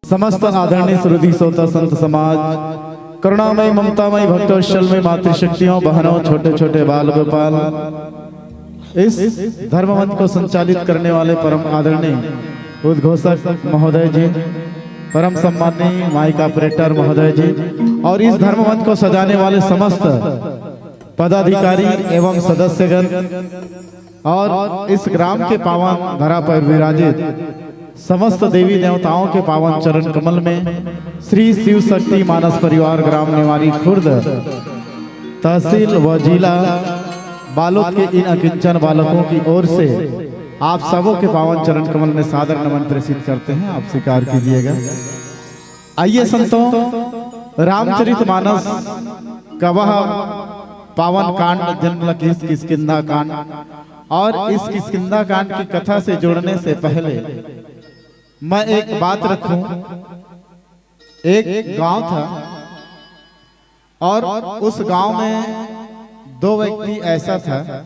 समस्त आदरणीय सुहृदि श्रोता संत समाज, करुणामय ममतामय भक्तवत्सल में मातृशक्तियों, बहनों, छोटे छोटे बाल गोपाल, इस धर्म मंच को संचालित करने वाले परम आदरणीय उद्घोषक महोदय जी, परम सम्माननीय माइक ऑपरेटर महोदय जी, और इस धर्म मंच को सजाने वाले समस्त पदाधिकारी एवं सदस्यगण, और इस ग्राम के पावन धरा पर विराजित समस्त देवी देवताओं के पावन चरण कमल में श्री शिव शक्ति मानस परिवार ग्राम नेवारी खुर्द तहसील व जिला बालोद के इन अकिंचन बालकों की ओर से आप सबों के पावन चरण कमल में सादर नमन प्रेषित करते हैं। आप स्वीकार कीजिएगा। आइए संतों, रामचरितमानस का वह पावन कांड जन्म किष्किंधा कांड, और इस किष्किंधा कांड की कथा से जुड़ने से पहले मैं एक बात रखूं। एक गांव था और उस गांव में दो व्यक्ति ऐसा था,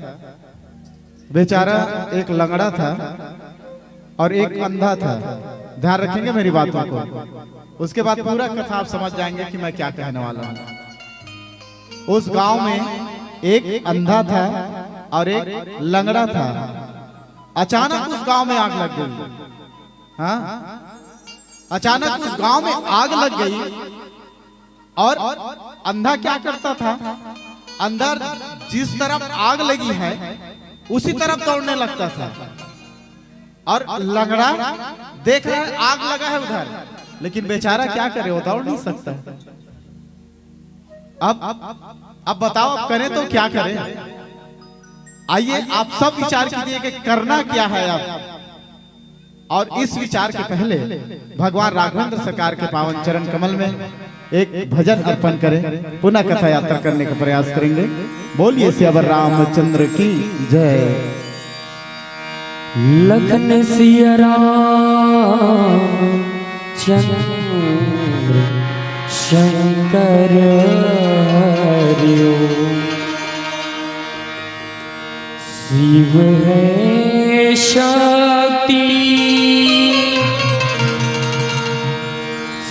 बेचारा एक लंगड़ा था और एक अंधा था। ध्यान रखेंगे मेरी बातों को, उसके बाद पूरा कथा आप समझ जाएंगे कि मैं क्या कहने वाला हूं। उस गांव में एक अंधा था और एक लंगड़ा था। अचानक उस गांव में आग लग गई। हाँ, अचानक उस गांव में आग लग गई और अंधा क्या करता था, अंदर जिस तरफ आग लगी है उसी तरफ दौड़ने लगता था, और लंगड़ा देख रहा है आग लगा है उधर, लेकिन बेचारा क्या करे, वो दौड़ नहीं सकता। अब बताओ, अब करें तो क्या करें? आइए आप सब विचार कीजिए कि करना क्या है अब। और इस विचार के पहले भगवान राघवेंद्र सरकार के पावन चरण कमल में एक भजन अर्पण करें, पुनः कथा यात्रा करने का प्रयास करेंगे। बोलिए सियावर रामचंद्र की जय। लखन सिया राम चंद्र शंकर हरिओ, शिव है शक्ति,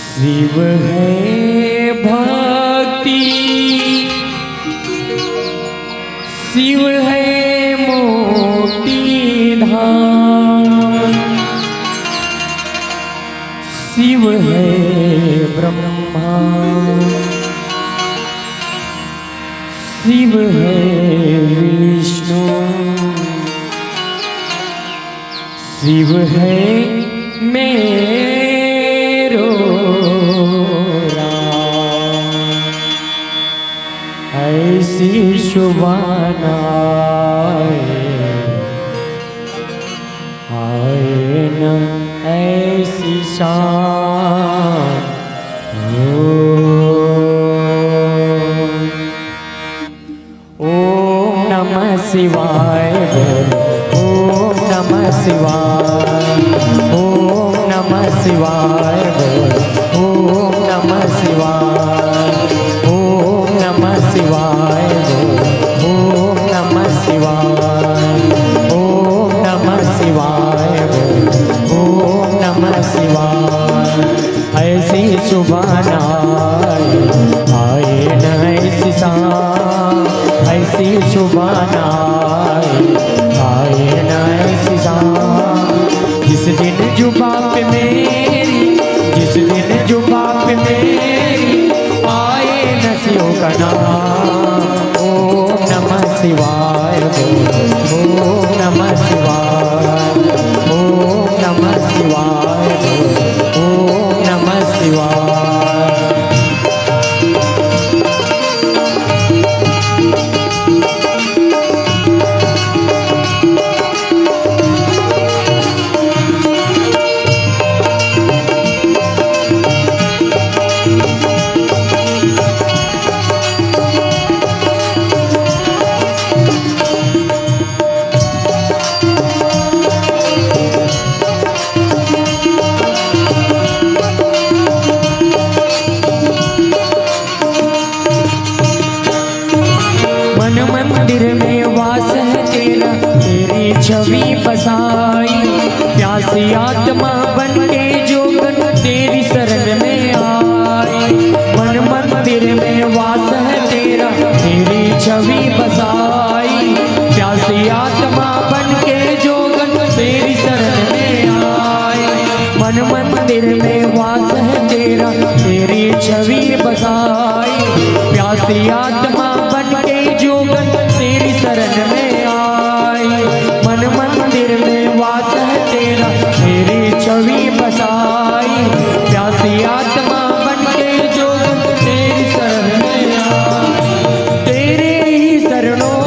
शिव है भक्ति, शिव है मोती धाम, शिव है ब्रह्मा, शिव है विष्णु, शिव है मेरो राम। ऐसी शुभाना आए न ऐसी शान, ओम नमः शिवाय, ओम नमः शिवाय, ओम नमः शिवाय, ओम नमः शिवाय, ओम नमः शिवाय, ओम नमः शिवाय, ओम नमः शिवाय, ओम नमः शिवाय। ऐसी शुभाना आए न ऐसी शान, ऐसी शुभाना आए न ऐसी शान। जिस दिन जुबा पे मेरी बसाई, प्यासी आत्मा बन के जोगन तेरी शरण में आई। मन मंदिर में वास है तेरा, तेरी छवि बसाई, प्यासी आत्मा बन के जोगन तेरी शरण में आई। मन मंदिर में वास है तेरा, तेरी छवि बसाई, प्यासी आत्मा बन के जोगन तेरी शरण में आई। मन मंदिर में वास है तेरा, तेरी छवि बसाई, प्यासी आत्मा बन के जोगन तेरी शरण में आई। तेरे ही चरणों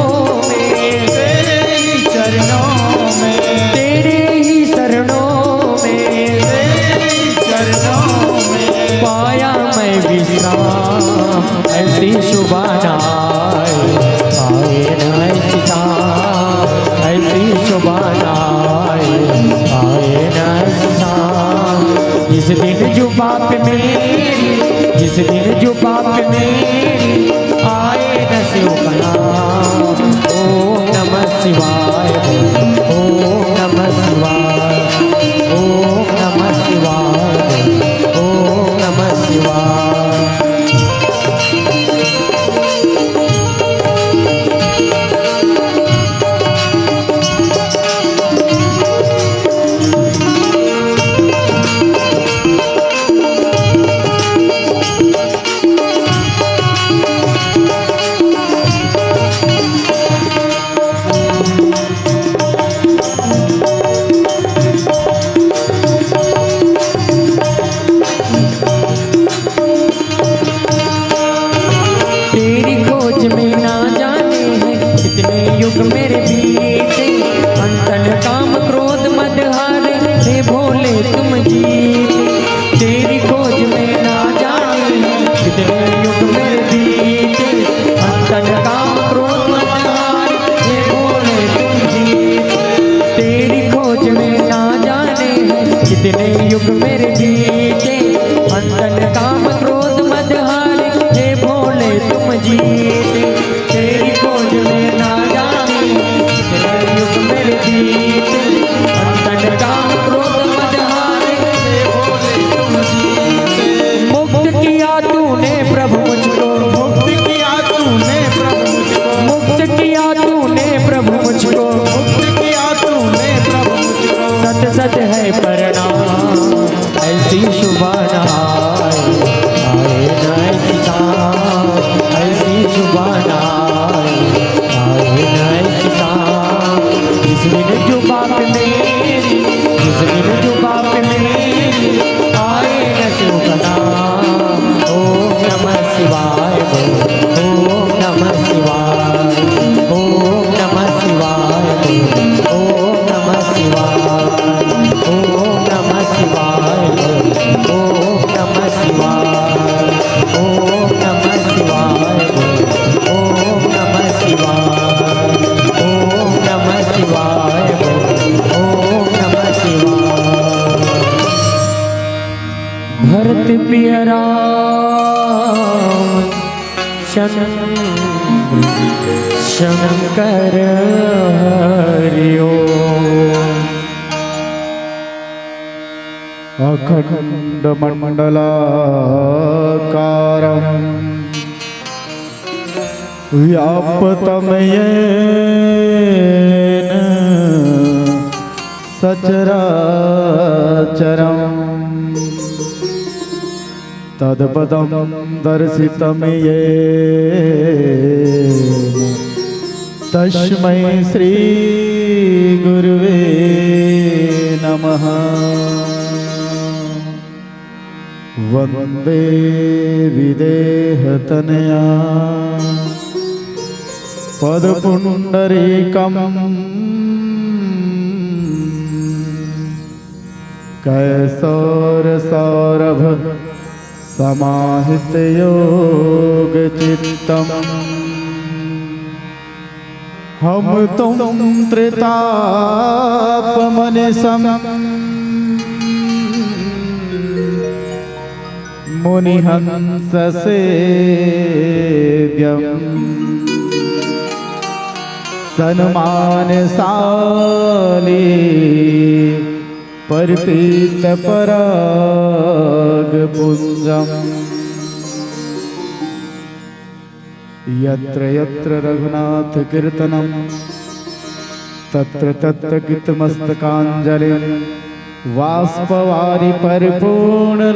में, तेरे ही चरणों में, तेरे ही चरणों में, तेरे ही चरणों में पाया मैं विश्राम। ऐसी शुभानाएं आए न ऐसी शाम, ऐसी शुभानाएं आए न ऐसी शाम। जिस दिन जो बाप मेरी, जिस दिन जो बाप मेरी आए न शिव का नाम। ओम नमः शिवाय, ओम नमः शिवाय, ओम नमः शिवाय, ओम नमः शिवाय। तेरी खोज में ना जाने हैं कितने युग मेरे बीते, अंतन काम क्रोध मद हारे हे भोले तुम जीते। तेरी खोज में ना जाने हैं कितने युग मेरे बीते, अंतन काम क्रोध मद हारे हे भोले तुम जीते। तेरी खोज में ना जाने हैं कितने युग मेरे बीते, अंतन काम क्रोध मद हारे हे भोले तुम जीते। तेरी खोज में ना जाने कितने युग मेरे बीते, अंतन काम क्रोध मद हारे हे भोले तुम जीते। मुक्त किया तूने प्रभु मुझको, मुक्त किया तूने प्रभु मुझको, मुक्त किया तूने प्रभु मुझको, मुक्त किया तूने प्रभु मुझको। सत सत है प्रणाम, ऐसी शुभानाएं आए न ऐसी शाम, ऐसी शुभानाएं आए न ऐसी शाम। जिस दिन जो बाप मेरी, जिस दिन जो बाप मेरी आए न शिव का नाम। ओम नमः शिवाय, ओम नमः शिवाय, ओम नमः शिवाय, ओम नमः शिवाय, ओम नमः शिवाय, ओम नमः शिवाय, ओम नमः शिवाय, ओम नमः शिवाय, ओम नमः शिवाय, ओम नमः शिवाय। भरत प्रिय राम शंकर हरि ओम। अखंड मंडलाकारं व्याप्तं येन सचराचरम् तत्पदं दर्शितं येन तस्मै श्री गुरुवे नमः। वंदे विदेहतनया पदपुंडरीकं कैसौरसौरभ समाहित योगचित्तम्। हम तुम त्रितापमनिशम् मुनिहंस सेव्यम् सन्मान साली परपीत पराग पुंजम यत्र यत्र रघुनाथ कीर्तनम तत्र तत्र गीतमस्तकांजलिं वाष्पवारि परिपूर्णलोचनम्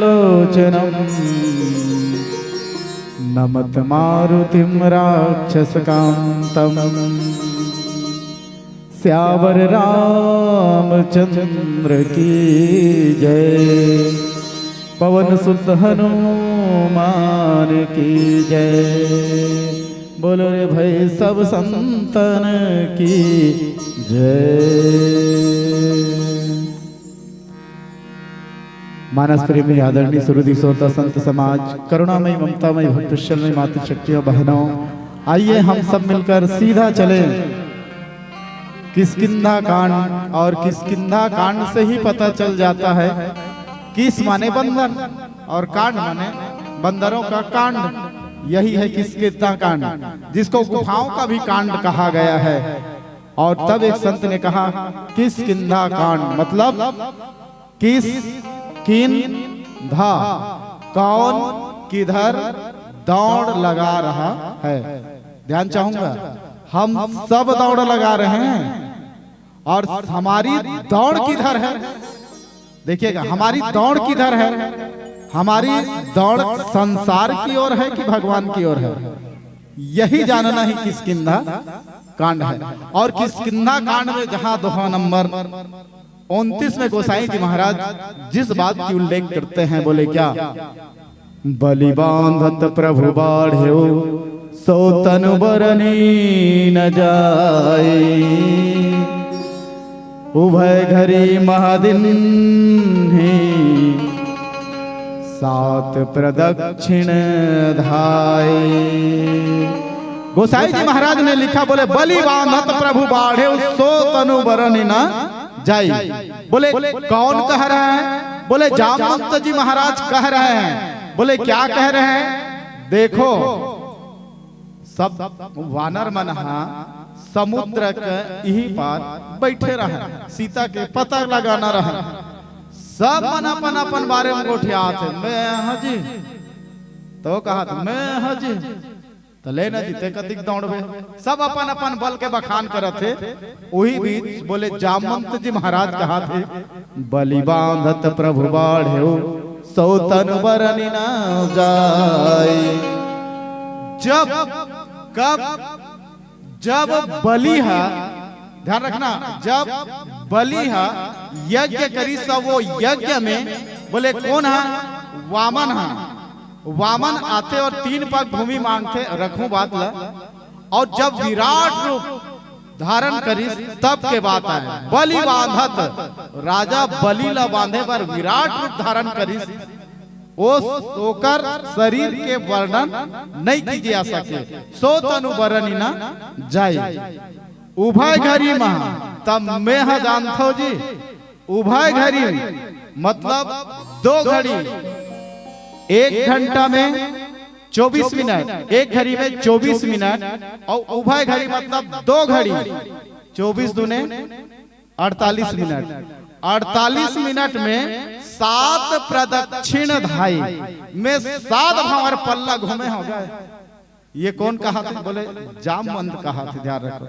नमत मारुतिं राक्षसकांतम् स्यावर रामचंद्र की जय। पवन सुत हनुमान की जय। बोलो रे भाई सब संतन की जय। मानस प्रेमी आदरणीय सुहृदय श्रोता संत समाज, करुणामयी ममतामयी भक्तशलमयी मातृशक्तियों बहनों, आइए हम सब मिलकर सीधा चले किष्किंधा कांड। और किष्किंधा कांड से ही पता चल जाता है किस माने बंदर और कांड माने बंदरों का कांड। यही है किष्किंधा कांड, जिसको गुफाओं का भी कांड कहा गया है। और तब एक संत ने कहा किष्किंधा कांड मतलब किस किंधा, कौन किधर दौड़ लगा रहा है। ध्यान चाहूंगा, हम सब दौड़ लगा रहे हैं और हमारी दौड़ किधर है। देखिएगा, हमारी दौड़ किधर है। हमारी दौड़ संसार की ओर है कि भगवान की ओर है, यही जानना ही किष्किंधा कांड है। और किष्किंधा कांड में जहां दोहा नंबर 29 में गोसाई जी महाराज जिस बात की उल्लेख करते हैं, बोले क्या, बलि बांधत प्रभु बाढ़ो सो तनु बरनी न जाए, उभय घरी महादिन ही सात प्रदक्षिण धाये। गोसाई जी महाराज ने लिखा, बोले बलि बांधत प्रभु बाढ़े सो तनु बरनी न जाई। बोले कौन कह रहा है। बोले जामवंत जी महाराज कह रहे हैं। बोले क्या कह रहे हैं। देखो सब वानर मनहा समुद्र के यही पार बैठे रहे, सीता के पता लगाना रहे। सब मन अपन अपन बारे में गोठिया थे, मैं हाजी तो कहा था मैं हाजी तो लेना जीते कतिक दौड़बे। सब अपन अपन बल के बखान करत थे। वही बीच बोले जामवंत जी महाराज कहा थे, बलि बांधत प्रभु बाढ़ो सो तनु बरनी न जाए। जब कब जब बलि है, ध्यान रखना, जब बलि है यज्ञ करी सब वो यज्ञ में, बोले कौन है, वामन है। वामन आते और 3 पग भूमि मांगते, रखूं बात ला। और जब विराट रूप धारण करी तब के बात आए, बलि बांधत, राजा बलि ला बांधे पर विराट रूप धारण करी, ओकर शरीर के वर्णन नहीं कीजे आ सके, सो तनु बरनी न जाए। उभय घरी महा, तब मैं जानता जी, उभय घरी मतलब 2 घड़ी, 1 घंटा में 24 मिनट, 1 घड़ी में 24 मिनट, और उभय घड़ी मतलब 2 घड़ी 24 दूने 48 मिनट। 48 मिनट में 7 प्रदक्षिण धाई में 7 भंवर पल्ला घूमे हो गए। ये कौन कहा था। बोले जामवंत कहा था। ध्यान रखो,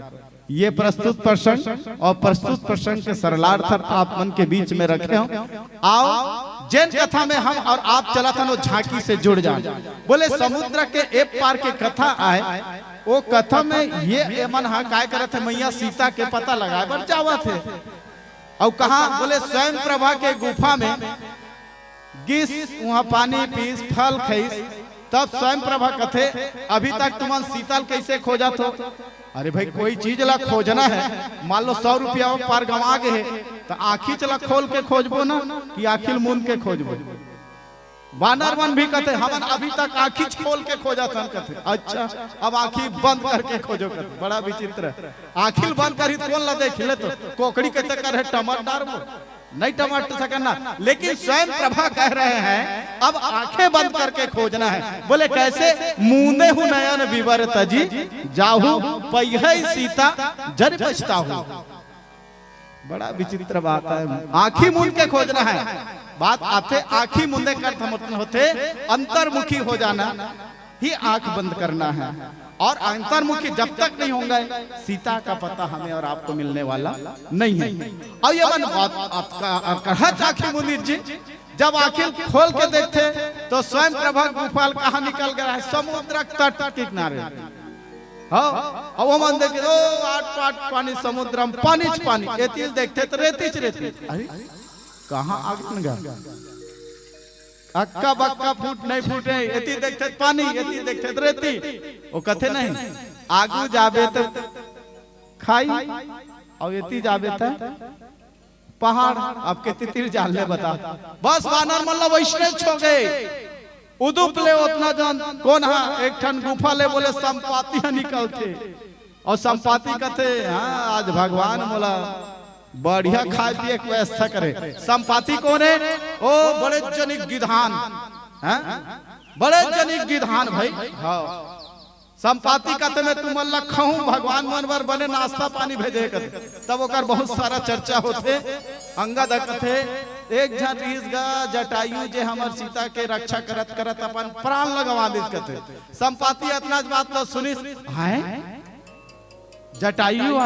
ये प्रस्तुत प्रसंग और प्रस्तुत प्रसंग के सरलार्थ आप मन के बीच में रखे हो। आओ जैन कथा में हम और आप चला था नो झांकी से जुड़ जाए। बोले समुद्र के एक पार के कथा आए, वो कथा में ये मन हा काय करे थे, मैया सीता के पता लगाए पर जावा थे। और कहा, बोले स्वयं प्रभा के गुफा में गिस, वहां पानी पीस, फल खाइस, तब स्वयं प्रभा कथे अभी तक तुम शीतल कैसे खोजा थो। अरे भाई कोई चीज ला खोजना है, मान लो 100 रुपया पार गंवा गए तो आखी चला खोल के खोजबो ना कि आखिल मुन के खोजबो। वानर मन भी कहते हमन अभी तक आखी खोल के खोजा था। कहते अच्छा अब आखी बंद करके खोजो। कहते बड़ा विचित्र है। आखिल बंद करी कौन ला देख ले तो कोकड़ी कहते कर है टमाटर, नहीं टमाट सकना, लेकिन स्वयं प्रभा कह रहे हैं अब आंखें बंद करके खोजना है। बोले कैसे? मुंदे हूं नयन विवर तजी जाहू पहिया सीता जर पछताहू। बड़ा विचित्र बात है, आंखी मूंद के खोजना है। बात आते आंखी मूंदे कर समर्थन होते अंतर्मुखी हो जाना ही आंख बंद करना है। और अंतर्मुखी जब तक नहीं होंगे सीता का पता हमें और आपको मिलने वाला नहीं है। और ये आंखी मुनीर जी जब आंखें खोल के देखते तो स्वयं प्रभा गोपाल कहाँ निकल गया है? समुद्र तट के किनारे। हाँ, वो मन देखे ओ आठ पाट पानी समुद्रम पानी पानी एतिल देखते तो रेतीच रेती। अरे कहाँ आग गया? अक्का बक्का फूट नहीं फूटे, एती देखते पानी, एती देखते तो रेती। वो कथे नहीं आगू जाबे तो खाई और एती जाबे तो पहाड़। आपके तितिर जान ले बता, बस वानर मल्ला वैष्णव छो गए उदुप ले उतना जान कौन है? एक ठन गुफा ले बोले संपाति निकलते और संपाति कथे हाँ आज भगवान बोला बढ़िया खाए पिए की व्यवस्था करे। संपाति कौन है? ओ बड़े जनिक गिधान, बड़े जनिक गिधान भाई। हाँ संपाति कहते मैं तुम अल्लाह खाऊं भगवान मनवर बने नाश्ता पानी भेजे कर तब ओकर बहुत सारा चर्चा होते। अंगद कथे एक झन रीसगा जटायु जे हमर सीता के रक्षा करत करत अपन प्राण लगवा दिस कथे। संपाति इतना बात तो सुनिस है जटायु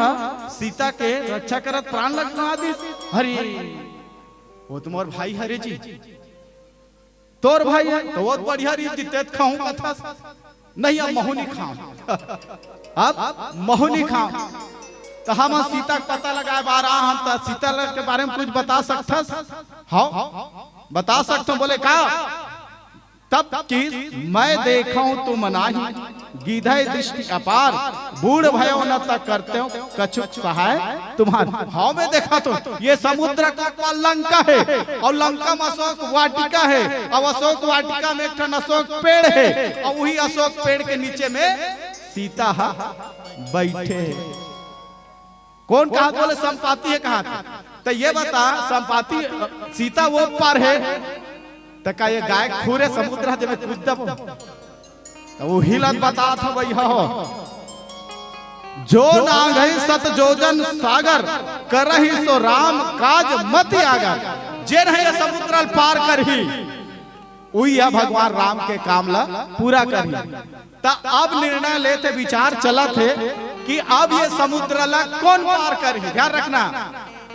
सीता के रक्षा करत प्राण लगवा दिस। हरी वो तुम्हार भाई हरे जी तोर भाई है तो बहुत बढ़िया रीत दिते खाऊं कथा नहीं अब महुनी खाऊं अब महुनी खाऊं। तो हम सीता का पता लगाए बार हम तो सीता के बारे में कुछ बता सकथस? हाँ बता सकते बोले का तब कि मैं देखूं तुम नाही गीधय दृष्टि अपार बूढ़ भयो न तक करते हो कछुक सहाय तुम्हारा। हाँ मैं देखा तो ये समुद्र का लंका है और लंका में अशोक वाटिका है और अशोक वाटिका में एक ठन अशोक पेड़ है और वही अशोक पेड़ के नीचे में सीता बैठे। कौन कहा? बोले संपाति है। कहा तो ये बता संपाति सीता वो पार है तो का ये गाय खूरे समुद्र जब कूद दब तो वो हिलत बता था वही हो जो ना गई सत जोजन सागर करही सो राम काज मत आगर। जे नहीं ये समुद्र पार करही वही है भगवान राम के कामला पूरा करही। तो अब निर्णय लेते विचार चला थे कि अब ये समुद्र ला कौन पार करही। ध्यान रखना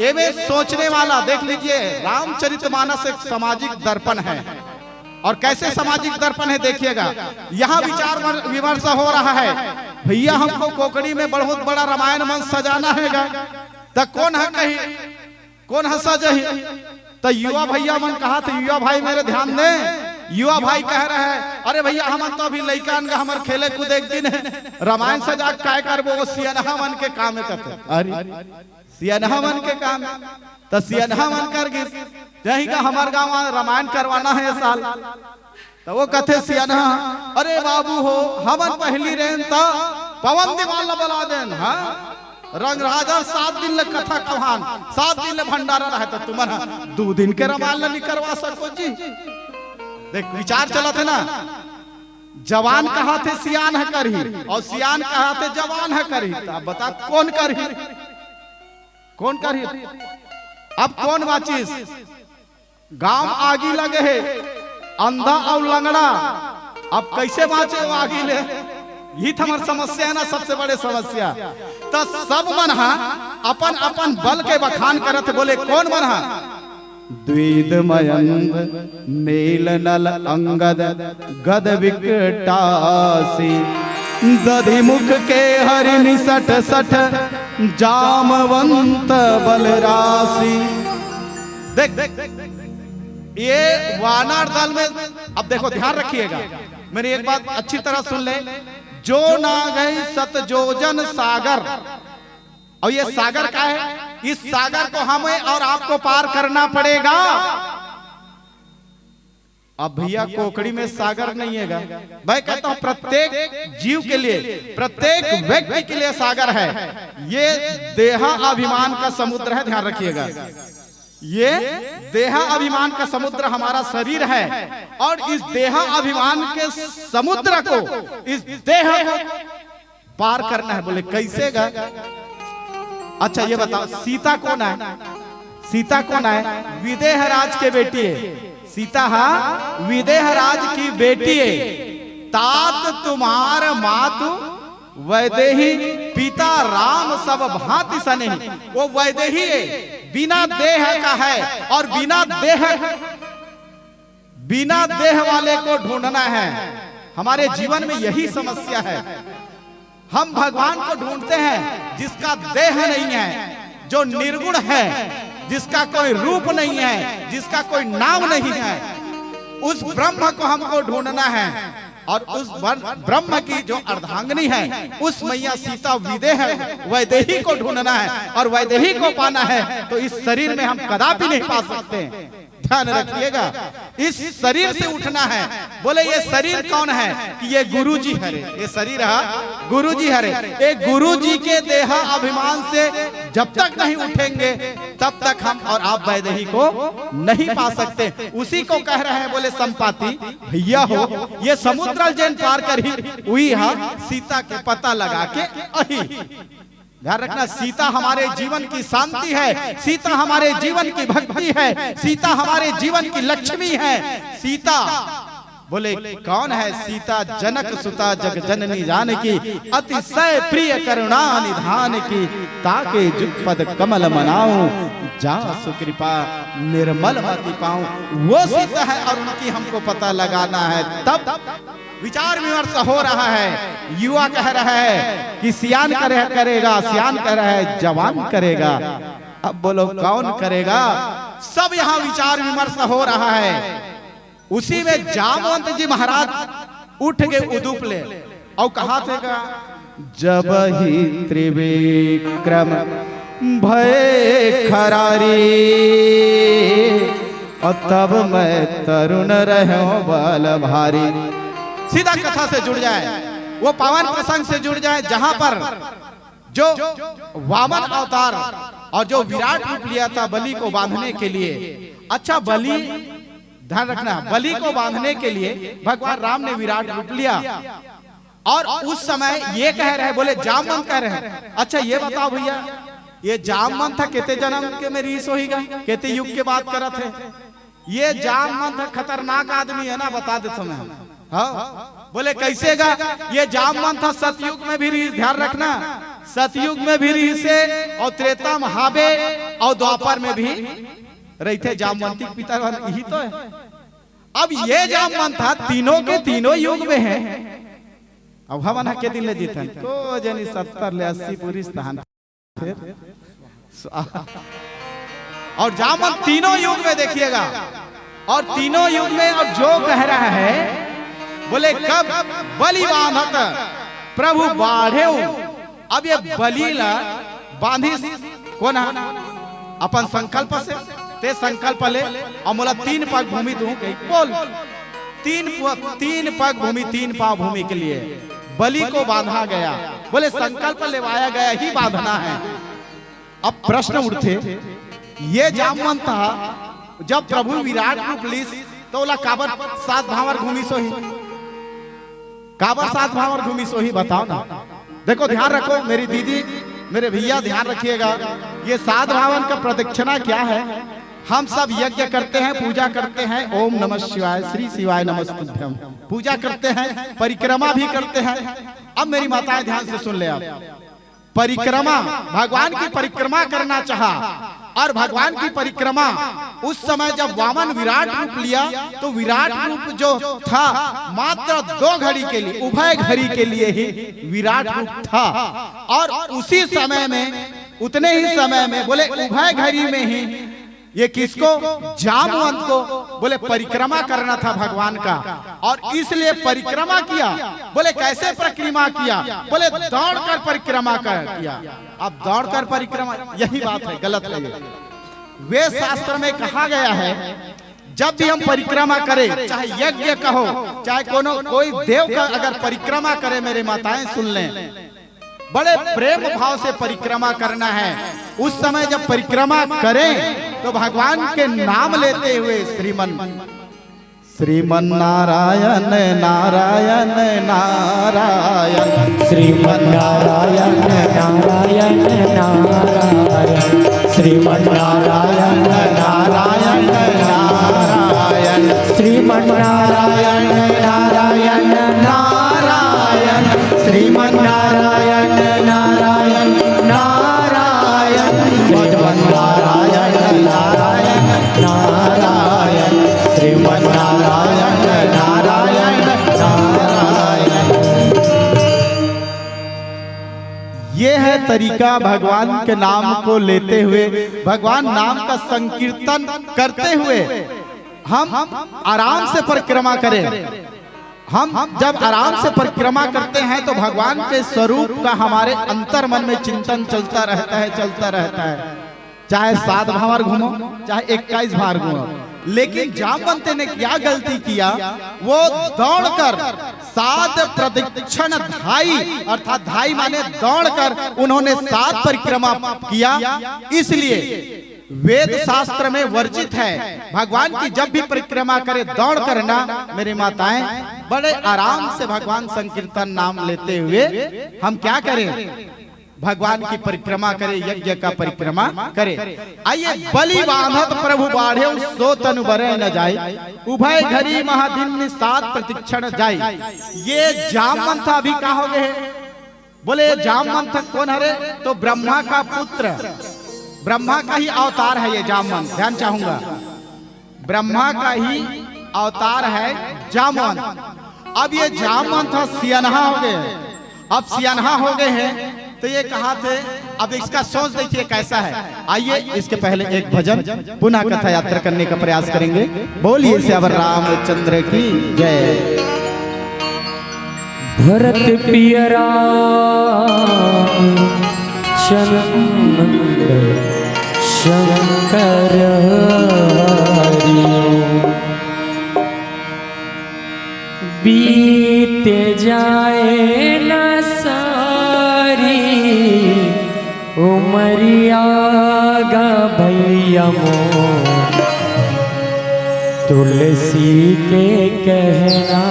ये में सोचने वाला देख लीजिए रामचरितमानस एक सामाजिक दर्पण है। और कैसे सामाजिक दर्पण है देखिएगा। यहाँ विचार विमर्श हो रहा है भैया हमको कोकड़ी में बहुत बड़ा रामायण मंच सजाना है तो कौन है कहीं कौन है सजही? तो युवा भैया मन कहा था युवा भाई मेरे ध्यान दे। युवा भाई कह रहे हैं अरे भैया हम तो अभी लइकान का हमारे खेले कूद एक दिन है रामायण सजा काय करबो सियानहा मन के काम करते। अरे सियानहा मन के काम तो सियानहा मन कर गिर यही का हमारे गाँव रामायण करवाना है साल। तो वो कथे सियानहा अरे बाबू हो हमन पहली रेन तो पवन दीवाल बला देन। हाँ रंग राजा 7 दिन ले कथा कहान 7 दिन ले भंडारा रहे तो तुम्हारा 2 दिन के रामायण नहीं करवा सको जी। देख विचार चला थे ना जवान कहा थे सियान है करही और सियान कहा थे जवान है करही। तो बता कौन करही कौन करही? अब कौन बाचिस? गांव आगी लगे है अंधा और लंगड़ा अब कैसे बाँचे वो आगी ले? यही तो हमारी समस्या है ना सबसे बड़े समस्या। तो सब मन अपन अपन बल के बखान करत बोले कौन मन द्विद मयंग नील नल अंगद गद विकटासी दधि मुख के हरिनि सठ सठ जामवंत बलरासी। देख ये वानर दल में अब देखो ध्यान रखिएगा मेरी एक बात अच्छी तरह सुन ले। जो ना गई सत जोजन सागर और ये सागर का है इस सागर को हमें और आपको पार करना पड़ेगा। अब भैया कोकड़ी में सागर नहीं है मैं कहता हूं प्रत्येक जीव के लिए प्रत्येक व्यक्ति के लिए सागर है। ये देहा अभिमान का समुद्र है ध्यान रखिएगा। ये देह अभिमान का समुद्र हमारा शरीर है और इस देह अभिमान के समुद्र को, इस देह को पार करना है। बोले कैसे गा? अच्छा ये बताओ, सीता कौन है? सीता कौन है? विदेह राज के बेटी है सीता। विदेह राज की बेटी है। तात तुम्हार मातु वैदेही, पिता राम सब भांति सने। वो वैदेही है, बिना देह का है और बिना देह वाले को ढूंढना है। हमारे जीवन में यही समस्या है। हम भगवान को ढूंढते हैं जिसका देह नहीं है, जो निर्गुण है, जिसका कोई रूप नहीं है, जिसका कोई नाम नहीं है। उस ब्रह्म को हमको ढूंढना है और उस ब्रह्म की जो अर्धांगिनी है, उस मैया सीता विदेह वैदेही को ढूंढना है और वैदेही को पाना है। तो इस शरीर में हम कदापि नहीं पा सकते। ध्यान रखिएगा, इस शरीर से उठना है। बोले ये शरीर कौन है? कि ये गुरु जी हरे। ये शरीर है गुरु जी हरे। ये गुरु जी के देह अभिमान से जब तक नहीं उठेंगे तब तक हम और आप वैदेही को नहीं पा सकते। उसी को कह रहे हैं, बोले संपाति भैया हो, ये समुद्र जैन पार कर ही हुई है सीता के पता लगा के अही। ध्यान रखना, सीता हमारे जीवन की शांति है, सीता हमारे जीवन की भक्ति है, सीता हमारे जीवन की लक्ष्मी है। सीता बोले कौन है? सीता जनक सुता जग जननी जानकी, अतिशय प्रिय करुणा निधान की। ताके जुगपद कमल मनाऊं, जा सुकृपा निर्मल मति पाऊं। वो सीता है और उनकी हमको पता लगाना है। तब विचार विमर्श हो रहा है। युवा कह रहा है कि सियान करेगा, सियान कह रहा है जवान करेगा। अब बोलो कौन करेगा? सब यहाँ विचार विमर्श हो रहा है। उसी में जामवंत जी महाराज उठ गए उदुपले और कहा थे का, जब ही त्रिविक्रम भय खरारी, और तब मैं तरुण रहो बल भारी। सीधा कथा से जुड़ जाए, वो पावन प्रसंग से जुड़ जाए जहां पर जो वामन अवतार और जो विराट रूप लिया था बलि को बांधने के लिए। अच्छा बलि, ध्यान रखना, बलि को बांधने के लिए भगवान राम ने विराट रूप लिया और उस समय ये कह रहे, बोले जामवंत कह रहे हैं। अच्छा ये बताओ भैया, ये जामवंत था कितने जन्म के में रीस होगा, कितने युग के बात करा थे? ये जामवंत खतरनाक आदमी है ना, बता देता मैं। हाँ बोले कैसे गा? ये जामवंत था सतयुग में भी रीस, ध्यान रखना, सतयुग में भी रीस है और त्रेता महाबे और द्वापर में भी रही थे। जामवंती पिता यही तो है। अब ये जामवंत था तीनों के तीनों युग में है। अब हम के दिन ले जीतन तो जनी 70 ले 80 पूरी स्थान फिर और जामवंत तीनों युग में देखिएगा। और तीनों युग में अब जो कह रहा है, बोले कब बलि बांधत प्रभु बाढ़े। अब ये बलि ला बांधी कौन है? अपन संकल्प से ते संकल्प ले और मोला 3 पग भूमि दूं। बोल 3 पग भूमि, 3 पांव भूमि के लिए बलि को बांधा गया। बोले संकल्प लेवाया गया ही बांधना है। अब प्रश्न उठते, ये जामवंत था जब प्रभु विराट रूप ली तो बोला काबर 7 भावर घूमी सोही, काबर 7 भावर घूमी सोही, बताओ ना। देखो ध्यान रखो मेरी दीदी, मेरे भैया ध्यान रखिएगा। ये 7 भावन का प्रदक्षिणा क्या है? हम सब यज्ञ करते हैं, पूजा करते हैं, ओम नमः शिवाय, श्री शिवाय नमस्तुभ्यम, पूजा करते हैं, परिक्रमा भी करते हैं। अब मेरी माताएं ध्यान से सुन ले। आप परिक्रमा, भगवान की परिक्रमा करना चाहा और भगवान की परिक्रमा उस समय जब वामन विराट रूप लिया तो विराट रूप जो था मात्र 2 घड़ी के लिए, उभय घड़ी के लिए ही विराट रूप था। और उसी समय में, उतने ही समय में, बोले उभय घड़ी में ही ये किसको? जामवंत को बोले परिक्रमा करना था भगवान का और इसलिए परिक्रमा किया। बोले कैसे परिक्रमा किया? बोले दौड़कर परिक्रमा किया। अब दौड़कर परिक्रमा, यही बात है, गलत है। वे शास्त्र में कहा गया है जब भी हम परिक्रमा करें, चाहे यज्ञ कहो, चाहे कोई देव का अगर परिक्रमा करे, मेरे माताएं सुन लें, बड़े प्रेम भाव से परिक्रमा करना है। उस समय जब परिक्रमा करें तो भगवान के नाम लेते हुए श्रीमन नारायण नारायण नारायण, श्रीमन नारायण नारायण नारायण, श्रीमन नारायण नारायण नारायण, श्रीमन नारायण नारायण नारायण, श्रीमन नारायण नारायण नारायण, श्रीमन नारायण नारायण नारायण, श्रीमन नारायण नारायण नारायण। ये है तरीका भगवान के नाम को लेते हुए, भगवान नाम का संकीर्तन करते हुए हम आराम से परिक्रमा करें। हम जब आराम से परिक्रमा करते हैं तो भगवान के स्वरूप का हमारे अंतर मन में चिंतन चलता रहता है। चाहे 7 बार घूमो, चाहे 21 बार घूमो। लेकिन जामवंत ने क्या गलती किया, वो दौड़कर 7 प्रदक्षिण धाई, अर्थात धाई माने दौड़कर उन्होंने 7 परिक्रमा किया। इसलिए वेद शास्त्र में वर्जित है भगवान की जब भी परिक्रमा करे दौड़ करना। मेरी माताएं, बड़े आराम से भगवान संकीर्तन नाम लेते हुए हम क्या करें, भगवान की परिक्रमा करें, यज्ञ का परिक्रमा करें। आइए, बलि बांधत प्रभु बाढ़े सो तनु बरे न जाए, उभय घरी महादिन 7 प्रतीक्षण जाए। ये जामवंत अभी कहा हो गए, बोले जामवंत कौन है? तो ब्रह्मा का पुत्र, ब्रह्मा का ही अवतार है ये जामवंत। ध्यान चाहूंगा, ब्रह्मा का ही अवतार है जामवंत। अब ये जामवंत सियानहा हो गए। अब सियानहा हो गए हैं तो ये कहा थे, अब इसका सोच देखिए कैसा है। आइए, इसके पहले एक भजन पुनः कथा यात्रा करने का प्रयास करेंगे। बोलिए श्यावर रामचंद्र की जय। भरत पियरा चंद शंकर बीते जाए न सारी उमरिया गा भैया मोर, तुलसी के कहना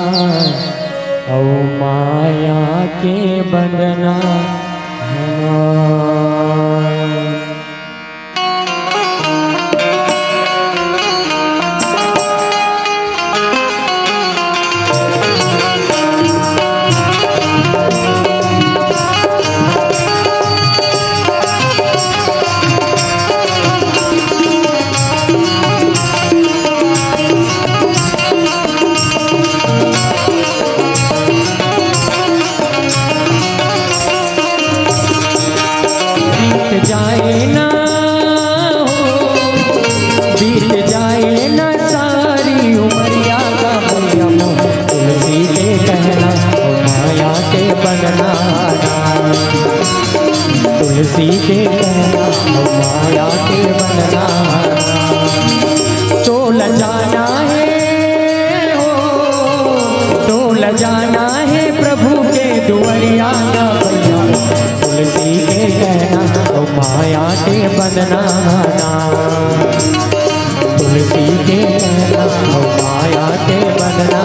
औ माया के बंदना तुलसी के कहना माया के बनना। तो लजाना है हो, तो लजाना है प्रभु के दुआरिया का भैया। तुलसी के कहना माया के बनना, तुलसी के कहना माया के बनना।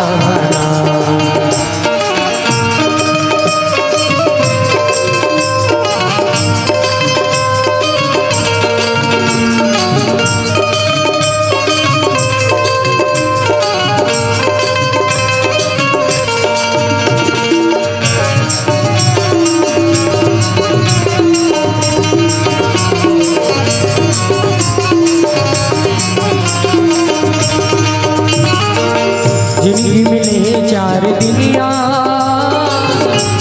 जिंदगी मिले 4 दिनिया,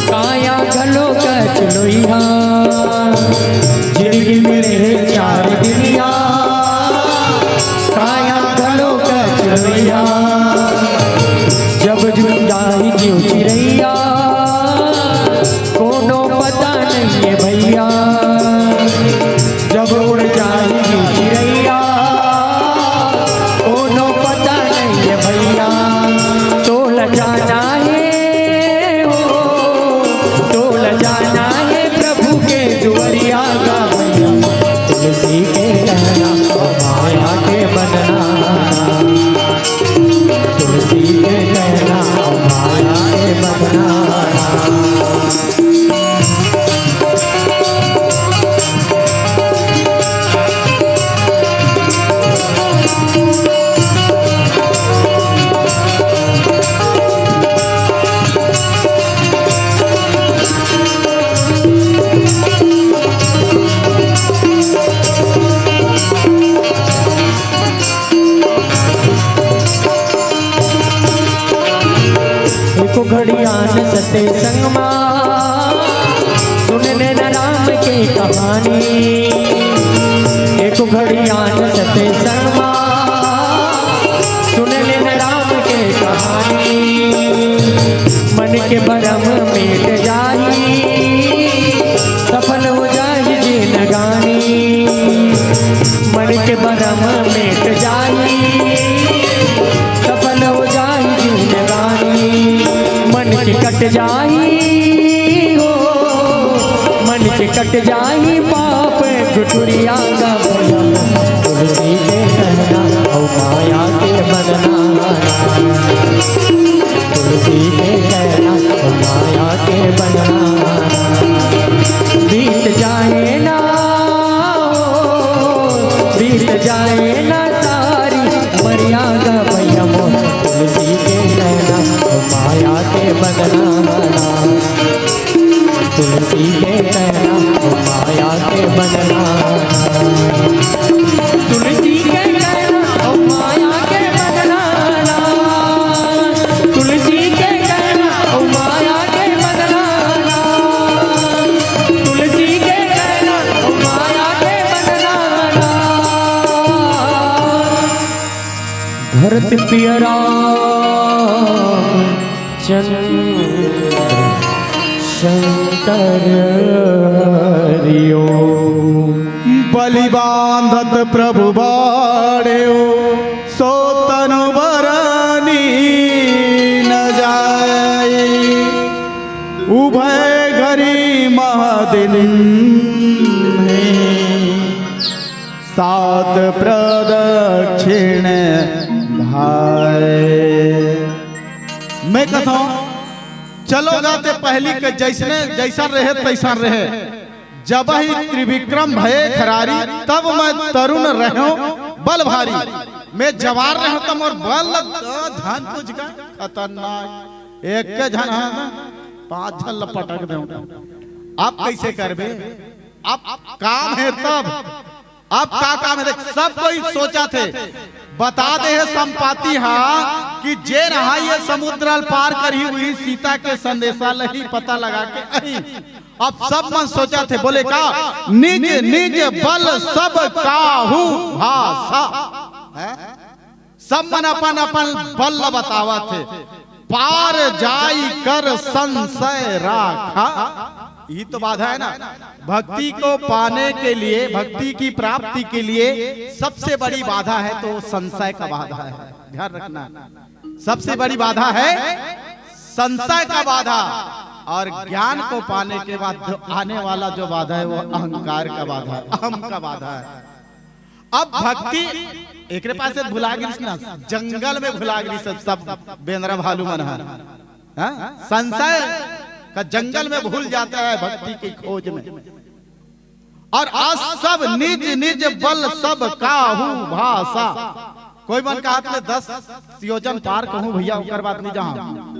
काया घलो कच लोइया। जिंदगी मिले 4 दिनिया, काया घलो कच लोइया। जब जुड़ जाई जीव चिरैया, कोनो पता नहीं है भैया। जब उड़ जाई जीव चिरैया, कोनो पता नहीं है भैया। तो लजाना है हो, तो लजाना है प्रभु के दुआरिया का भैया। तुलसी के कहना माया सत्य संगमा सुन लेना राम के कहानी एक घड़ियान सत्य संगमा सुन लेना राम के कहानी मन के भरम मिट जाई सफल हो जाए जिंदगानी मन के भरम मिट जाई सफल हो जाए जिंदगानी मन के कट जाई हो मन के कट जाई पाप गुठुरिया का भयम तुलसी के कहना ओ माया के बदना तुलसी के कहना ओ माया के बदना बीत जाए ना बीत जाए ना सारी मर्यादा भयम तुलसी के कहना ओ माया के बदना तुलसी के कहना ओ माया के बदना तुलसी के कहना ओ माया के बदना तुलसी के कहना ओ माया के बदना तुलसी के कहना ओ माया के बदना भरत प्रिय राम चंद्र शंकर हरिओ बलि बांधत प्रभु बाड़ो सो तनु बरनी न जाए उभय घरी महदिन सात प्रदक्षिण भाई। मैं कहता हूं चलो जाते पहली के जैसने जैसा रहे तैसा रहे जब ही त्रिविक्रम भये खरारी तब मैं तरुण रहो बल भारी मैं जवान रहो तम और बल धन कुछ का खतरनाक एक के झन पांच झल पटक दे आप कैसे करबे आप काम है तब अब का काम है देख सब कोई सोचा थे बता दे है संपाति हाँ कि जे रहा ये समुद्र पार करी हुई सीता के संदेशा लही पता लगा के अही अब सब मन सोचा थे बोले का निज निज बल सब काहू भाषा सब मन अपन अपन बल बतावा थे पार जाई कर संशय राखा। ये तो बाधा है ना भक्ति को पाने के लिए भक्ति की प्राप्ति के लिए सबसे बड़ी बाधा है तो संशय का बाधा है ध्यान रखना सबसे बड़ी बाधा है संशय का बाधा और ज्ञान को पाने के बाद जो आने वाला जो बाधा है वो अहंकार का बाधा है अहम का बाधा है। अब भक्ति एक पास भुला गिरी ना जंगल में भुला गिरी सब बेंद्रा भालू मन संशय का जंगल में भूल जाता है भक्ति की खोज में और आज सब निज निज बल सब काहू भाषा कोई मन का हाथ में 10 योजन पार कहूं भैया ओकर बात नहीं जहां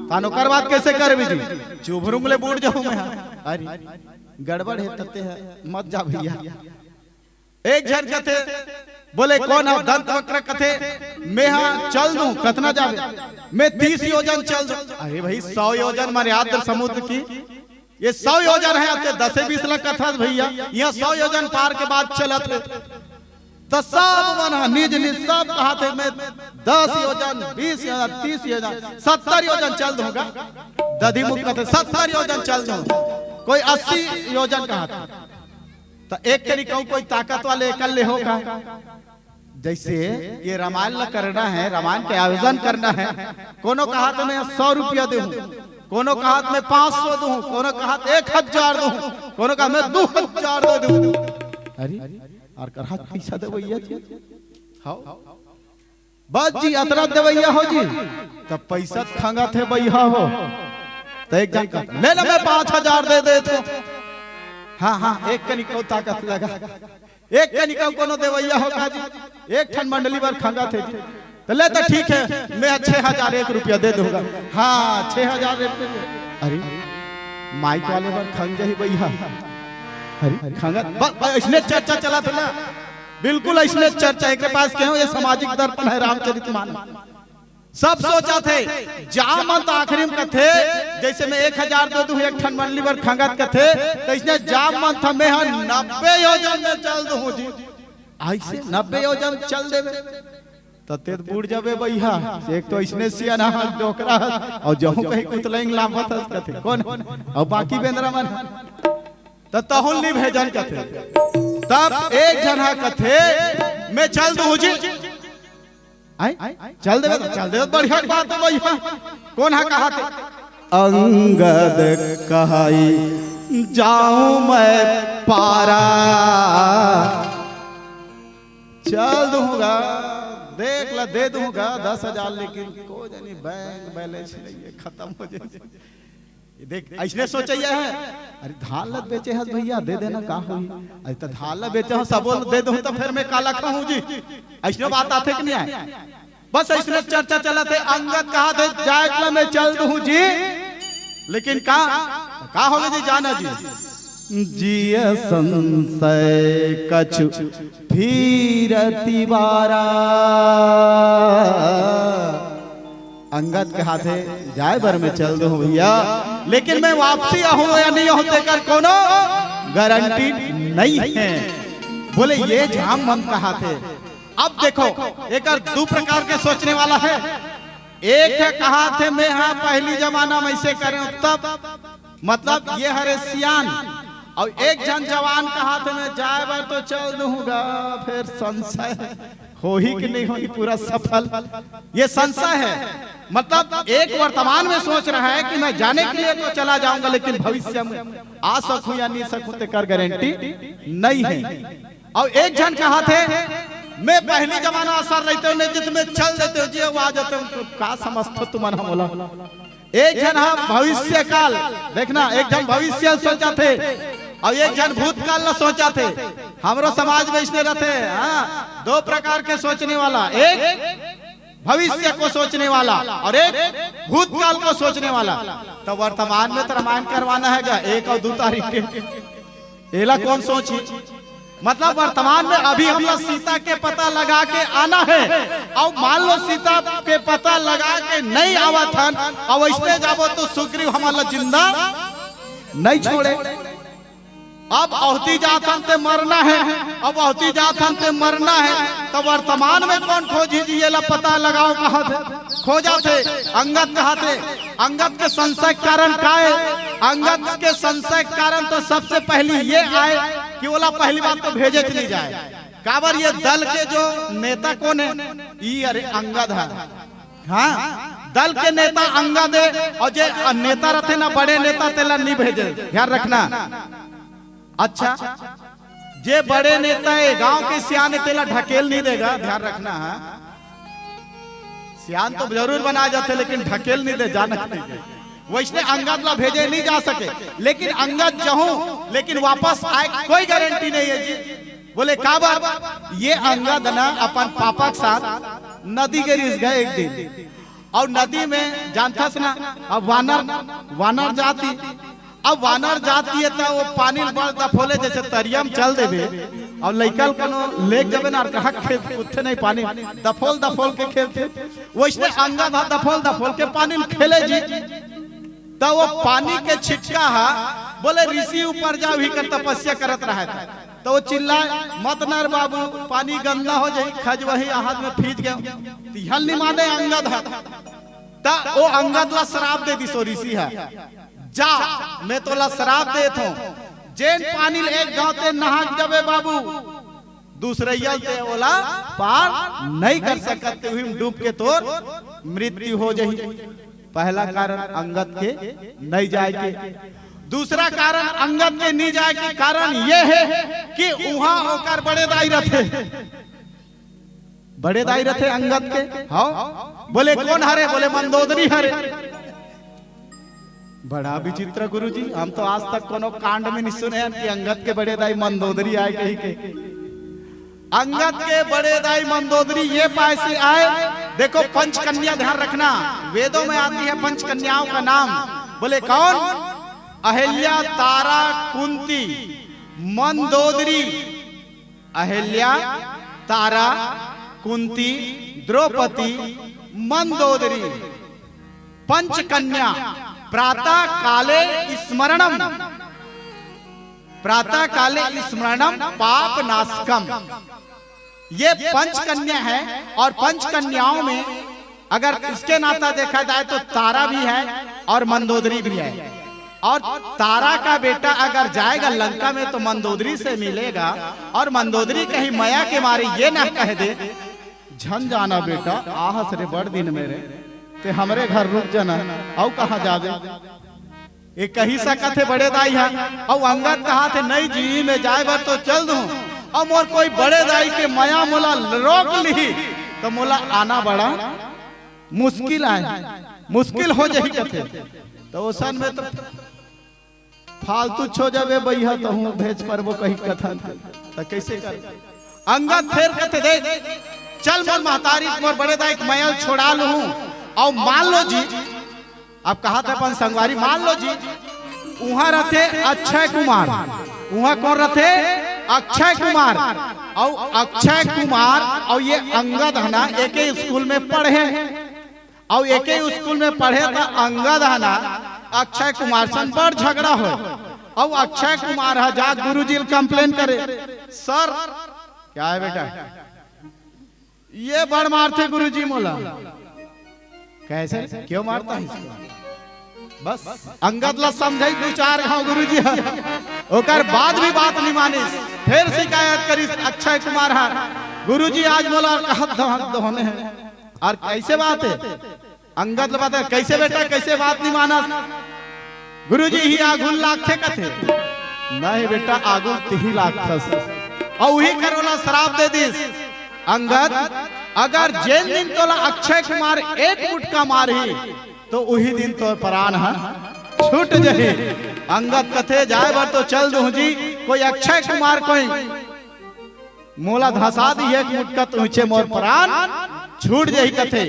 तानो कर बात कैसे कर भी जी चुभरुंगले बूढ़ जाऊं मैं अरे गड़बड़ है तते है मत जा भैया एक जन कथे बोले कौन है दंत वक्र कथे मैं हाँ चल दूं कतना जावे मैं 30 योजन चल दूं अरे भाई 100 योजन मर्यादा समुद्र की ये 100 योजन है अब 10-20 लाख कथा भैया यहाँ 100 योजन पार के बाद चलत तो सब मन निज निज सब कहा थे मैं 10 योजन 20 योजन 30 योजन 70 योजन चल दूंगा दधी मुख कहते 70 योजन चल दूं कोई 80 योजन कहा था तो एक के कहूं कोई ताकत वाले एकल होगा जैसे ये रामायण करना है रामायण के आयोजन करना है कोनो कहा तो मैं 100 रुपया दूं कोनो कहा मैं 500 दूं कोनो कहा 1000 दूं कोनो कहा मैं 2000 दे दूं अरे और कर हाथ पैसा दे भैया जी हां बस जी अतरा दे भैया हो जी तब पैसा खंगा थे भैया हो तो एक जन का ले ले मैं 5000 दे दे तो हां हां एक कनी को ताकत लगा एक कनी को कोनो दे भैया हो का जी एक ठन मंडली बार खंगा थे जी तो ले तो ठीक है मैं 6001 रुपया दे दूंगा हाँ 6000 अरे माइक वाले बार खंग जाही भैया अरे खंगा इसने चर्चा चला था ना बिल्कुल इसने चर्चा एक पास क्यों ये सामाजिक दर्पण है रामचरितमानस सब सोचा थे जामत आखिरी में कथे जैसे मैं 1000 दे दूं एक ठन मंडली पर खंगत कथे तो इसने जामत हमें 90 योजन में चल दूं जी ऐसे 90 योजन चल देवे तो तेज बूढ़ जावे भैया एक तो इसने सियाना डोकरा और जहू कहीं कुतलेंग लामत कथे कौन और बाकी बेंद्रा मन तो तहुल नहीं भेजन कथे तब एक जना कथे मैं चल दूं जी चल दे बढ़िया बात है भैया कौन है कहा थे अंगद कहाई जाऊं मैं पारा चल दूंगा देख ला दे दूंगा 10,000 लेकिन को जानी बैंक बैलेंस नहीं खत्म हो जाए देख ऐसने सोचिए है अरे धान लत बेचे है भैया दे देना का हुई अरे तो धान लत बेचे हो सब दे दूं तो फिर मैं काला खाऊं जी ऐसने बात आते कि नहीं आए बस ऐसने चर्चा चला थे अंगद कहा थे जाए मैं चल दूं जी लेकिन का होगा जी जाना जी जिय संशय कछु फिरती बारा अंगद के हाथे जाए बर में चल दो भैया लेकिन मैं वापसी आहूं या नहीं होते कर कोनो गारंटी नहीं है बोले ये जाम मन कहा थे अब देखो एक दो प्रकार के सोचने वाला है एक है कहा थे मैं हाँ पहली जमाना में ऐसे करें तब मतलब ये हरे सियान और एक जन जवान कहा थे मैं जाए बर तो चल दूंगा फिर संशय हो ही कि नहीं हो ही पूरा सफल ये संशय है मतलब एक वर्तमान में सोच रहा है कि मैं जाने के लिए तो चला जाऊंगा लेकिन भविष्य में आ सकूं या नहीं सकूं तो कर गारंटी नहीं है और एक जन कहा थे मैं पहली जमाना असर रहते हो जिसमें चल देते हो जी आ जाते हो का समझते तुम बोला एक जन भविष्य काल देखना एक जन भविष्य सोचा थे और एक जन भूतकाल न सोचा थे हमारो समाज में इसने रहते हाँ 2 प्रकार के सोचने वाला एक भविष्य को सोचने वाला और एक भूतकाल को सोचने वाला तो वर्तमान में तो रामायण करवाना है 1 और 2 तारीख के एला कौन सोची मतलब वर्तमान में अभी हम लोग सीता के पता लगा के आना है और मान लो सीता के पता लगा के नहीं आवा था और इसमें जाबो तो सुग्रीव हमारा जिंदा नहीं छोड़े अब अवती जाथन ते मरना है अब अवती जाथन ते मरना है तो वर्तमान में कौन खोजी जी ये पता लगाओ कहा थे खोजा थे अंगद कहा थे अंगद के संशय कारण का है अंगद के संशय कारण तो सबसे पहली ये आए कि बोला पहली बात तो भेजे नहीं जाए काबर ये दल के जो नेता कौन है ये अरे अंगद है हाँ दल के नेता अंगद है और जो नेता रहते ना बड़े नेता तेला नहीं भेजे ध्यान रखना अच्छा जे बड़े नेता है गांव के सियान तेला ढकेल नहीं देगा ध्यान रखना है सियान तो जरूर बना जाते लेकिन ढकेल नहीं दे जाना वैसे अंगद ला भेजे नहीं जा सके लेकिन अंगद जहूं लेकिन वापस आए कोई गारंटी नहीं है जी बोले का बात ये अंगद ना अपन पापा के साथ नदी के रिस गए एक दिन और नदी में जानता ना अब वानर जाती अब वानर जाती है तो वो पानी बड़ दफोले जैसे तरियम चल देवे और लइकल कनो लेक जबे ना कहा खेत उठे नहीं पानी दफोल के खेलते वैसे अंगद दफोल के पानी खेले जी तो वो पानी के छिटका है बोले ऋषि ऊपर जाओ ही कर तपस्या करत रहा था तो वो चिल्लाए मत नर बाबू पानी गंदा हो जाए खज वही हाथ में फीज गया हल नहीं माने अंगद है तो वो अंगद ला शराब दे दी सो ऋषि है जा मैं तो ला शराब देत हूँ जैन पानी एक गांव ते नहा जबे बाबू दूसरे ते ओला पार नहीं कर सकते हुए डूब के तोर मृत्यु हो जाही पहला कारण अंगद के नहीं जाए के दूसरा कारण अंगद के नहीं जाए के कारण ये है कि वहां होकर बड़े दाई रथे अंगद के हाँ बोले कौन हरे बोले मंदोदरी हरे बड़ा विचित्र गुरुजी हम तो आज तक कोनो कांड में नहीं सुने हैं कि अंगद के बड़े दाई मंदोदरी आए कहीं के अंगद के बड़े दाई मंदोदरी ये पैसे आए देखो पंचकन्या ध्यान रखना वेदों में आती है पंचकन्याओं का नाम बोले कौन अहिल्या तारा कुंती मंदोदरी अहिल्या तारा कुंती द्रौपदी मंदोदरी पंचकन्या प्रातः काले स्मरणम, प्रातः काले स्मरणम पाप नाशकम। ये पंचकन्या है और पंचकन्याओं में अगर इसके नाता देखा जाए तो तारा भी है और मंदोदरी भी है। और तारा का बेटा अगर जाएगा लंका में तो मंदोदरी से मिलेगा, और मंदोदरी कहीं माया के मारे ये ना कह दे झन जाना बेटा आहस रे बड़ दिन मेरे ते हमरे घर रुक जाना औ कहा जावे। ये कही सकत है बड़े दाई है। और अंगद कहा थे नहीं जी में जाए बार तो चल दूं, और मोर कोई बड़े दाई के माया मोला रोक ली तो मोला आना बड़ा मुश्किल आए, मुश्किल हो जाही कथे। तो ओसन में तो फालतू छो जावे भैया तो हूँ भेज पर वो कही कथन तो कैसे कर। अंगद फेर कथे दे चल मोर महतारी मोर बड़े दाई मैल छोड़ा लू। और मान लो जी अब कहा था अपन संगवारी, मान लो जी वहां रहते अक्षय कुमार, वहां कौन रहते अक्षय कुमार। और अक्षय कुमार और ये अंगद है ना एक ही स्कूल में पढ़े, और एक ही स्कूल में पढ़े तो अंगद है ना अक्षय कुमार से बड़ झगड़ा हो। और अक्षय कुमार है जा गुरुजी कंप्लेन करे, सर क्या है बेटा ये बड़ मारते गुरुजी मोला। कैसे क्यों मारता है इसको? बस अंगद ला समझाई दो चार घाव गुरुजी है, ओकर बाद भी बात नहीं मानी, फिर शिकायत करी अक्षय कुमार है गुरुजी आज मोला कहत होने हैं। और कैसे बात है अंगद बात है कैसे बेटा कैसे बात नहीं माना गुरुजी ही आगुल लाख थे कथे नहीं बेटा आगुल तिही लाख था और वही करोला शराब दे दिस अंगद अगर जिन दिन तोला अक्षय कुमार एक मुटका मारही तो वही दिन तो प्राण है छूट जही। अंगद कथे जाए बार तो चल दू जी कोई अक्षय कुमार कोई मोला धसा दी एक मुटका तो ऊंचे मोर प्राण छूट जही कथे।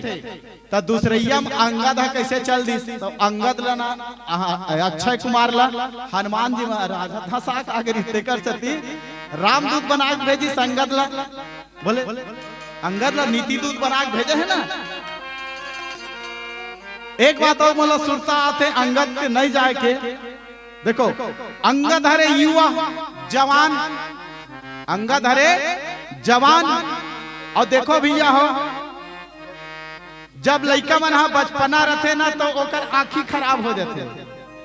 तो दूसरैया में अंगद है कैसे चल दी तो अंगद ला ना अक्षय कुमार ला हनुमान जी महाराज धसा का आगे रिश्ते कर सकती रामदूत बना के भेजी संगद ला, बोले अंगद ला नीति दूत बना के भेजे है ना। एक बात और मोला सुरता आते अंगद के नहीं जाए के देखो अंगद हरे युवा जवान, अंगद हरे जवान। और देखो भैया हो जब लड़का मन बचपना रहते ना तो ओकर आँखी खराब हो जाते।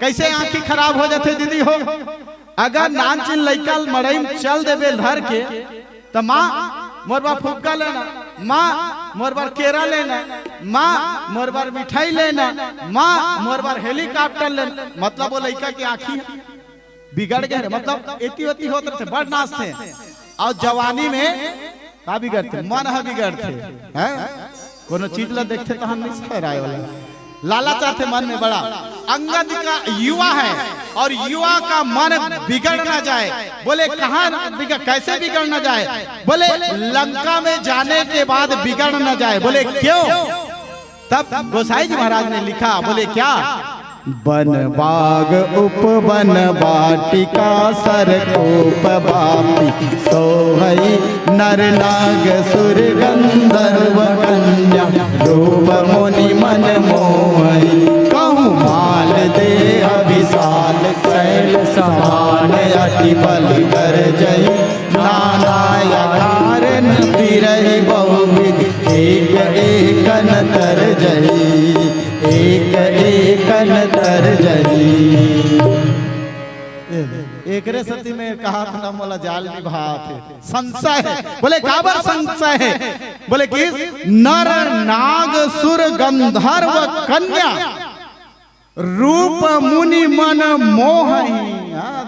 कैसे आँखी खराब हो जाते दीदी हो अगर नानचिन लड़का मड़ई में चल देवे धर के तो माँ मोरबार फुग्गा लेना, माँ मोरबार केरा लेना, माँ मोरबार मिठाई लेना, माँ मोरबार हेलीकॉप्टर लेना। मतलब वो लड़का की आँखी बिगड़ गए मतलब एती वती होते थे बड़ नाच थे। और जवानी में का बिगड़ते मन है बिगड़ते हैं कोनो चीज ला देखते तो हम नहीं सहराए वाला लालच आते मन में बड़ा। अंगद का युवा है और युवा का मन बिगड़ ना जाए। बोले कहाँ कैसे बिगड़ ना जाए? बोले लंका में जाने के बाद बिगड़ ना जाए। बोले क्यों? तब गोसाई जी महाराज ने लिखा बोले क्या बन बाग उपवन बाटिका सरकोप बापी सोहई नर नाग सुर गंधर्व कन्या रूप मुनि मन मोहई कहूँ माल दे अभिशाल शैल समान अति बल कर जई नाना कारण फिरहि बहुविध एक एकन तर जई एक एकन तर जही। एकरे सती में कहा था मोला जाल विवाह थे संशय है। बोले काबर संशय है? बोले कि नर नाग सुर गंधर्व कन्या रूप मुनि मन मोहई।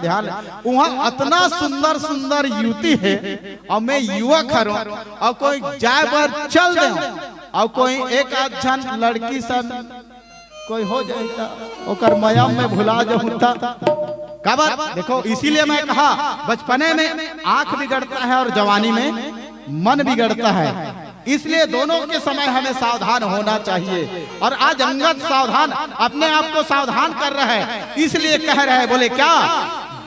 ध्यान वहाँ इतना सुंदर सुंदर युवती है और मैं युवक हूँ और कोई जाए पर चल दे और कोई एक आध लड़की सब कोई हो जाएगा ओकर मया में भुला जाऊंगा काबर। देखो इसीलिए मैं कहा बचपने में आंख बिगड़ता है और जवानी में मन बिगड़ता है, इसलिए दोनों के समय हमें सावधान होना चाहिए। और आज अंगद सावधान अपने आप को सावधान कर रहा है, इसलिए कह रहे हैं बोले क्या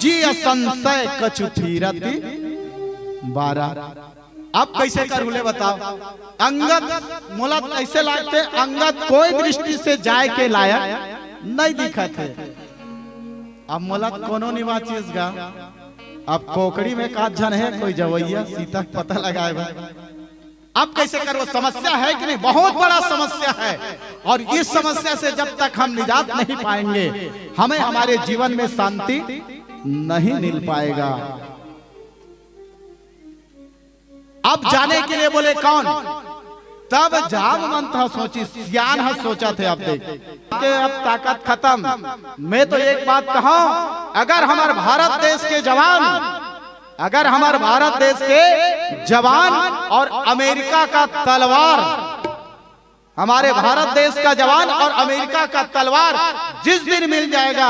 जी संशय कछु फिरति 12 अब कैसे कर हुले बताओ। अंगद मोला ऐसे लागते अंगद कोई दृष्टि से जाए के लायक नहीं दिखत है। अब मोला कोनो निवा चीज गा, अब कोकड़ी में का जन है कोई जवैया सीता पता लगाए। अब कैसे करो, समस्या है कि नहीं, बहुत बड़ा समस्या है। और इस समस्या से जब तक हम निजात नहीं पाएंगे हमें हमारे जीवन में शांति नहीं मिल पाएगा। अब जाने के लिए बोले कौन, तब जाब मन था सोची, सियान है सोचा थे। अब देख के अब ताकत खत्म। मैं तो एक बात कहा, अगर हमारे भारत देश के जवान, अगर हमारे भारत देश के जवान और अमेरिका का तलवार, हमारे भारत देश का जवान और अमेरिका का तलवार जिस दिन मिल जाएगा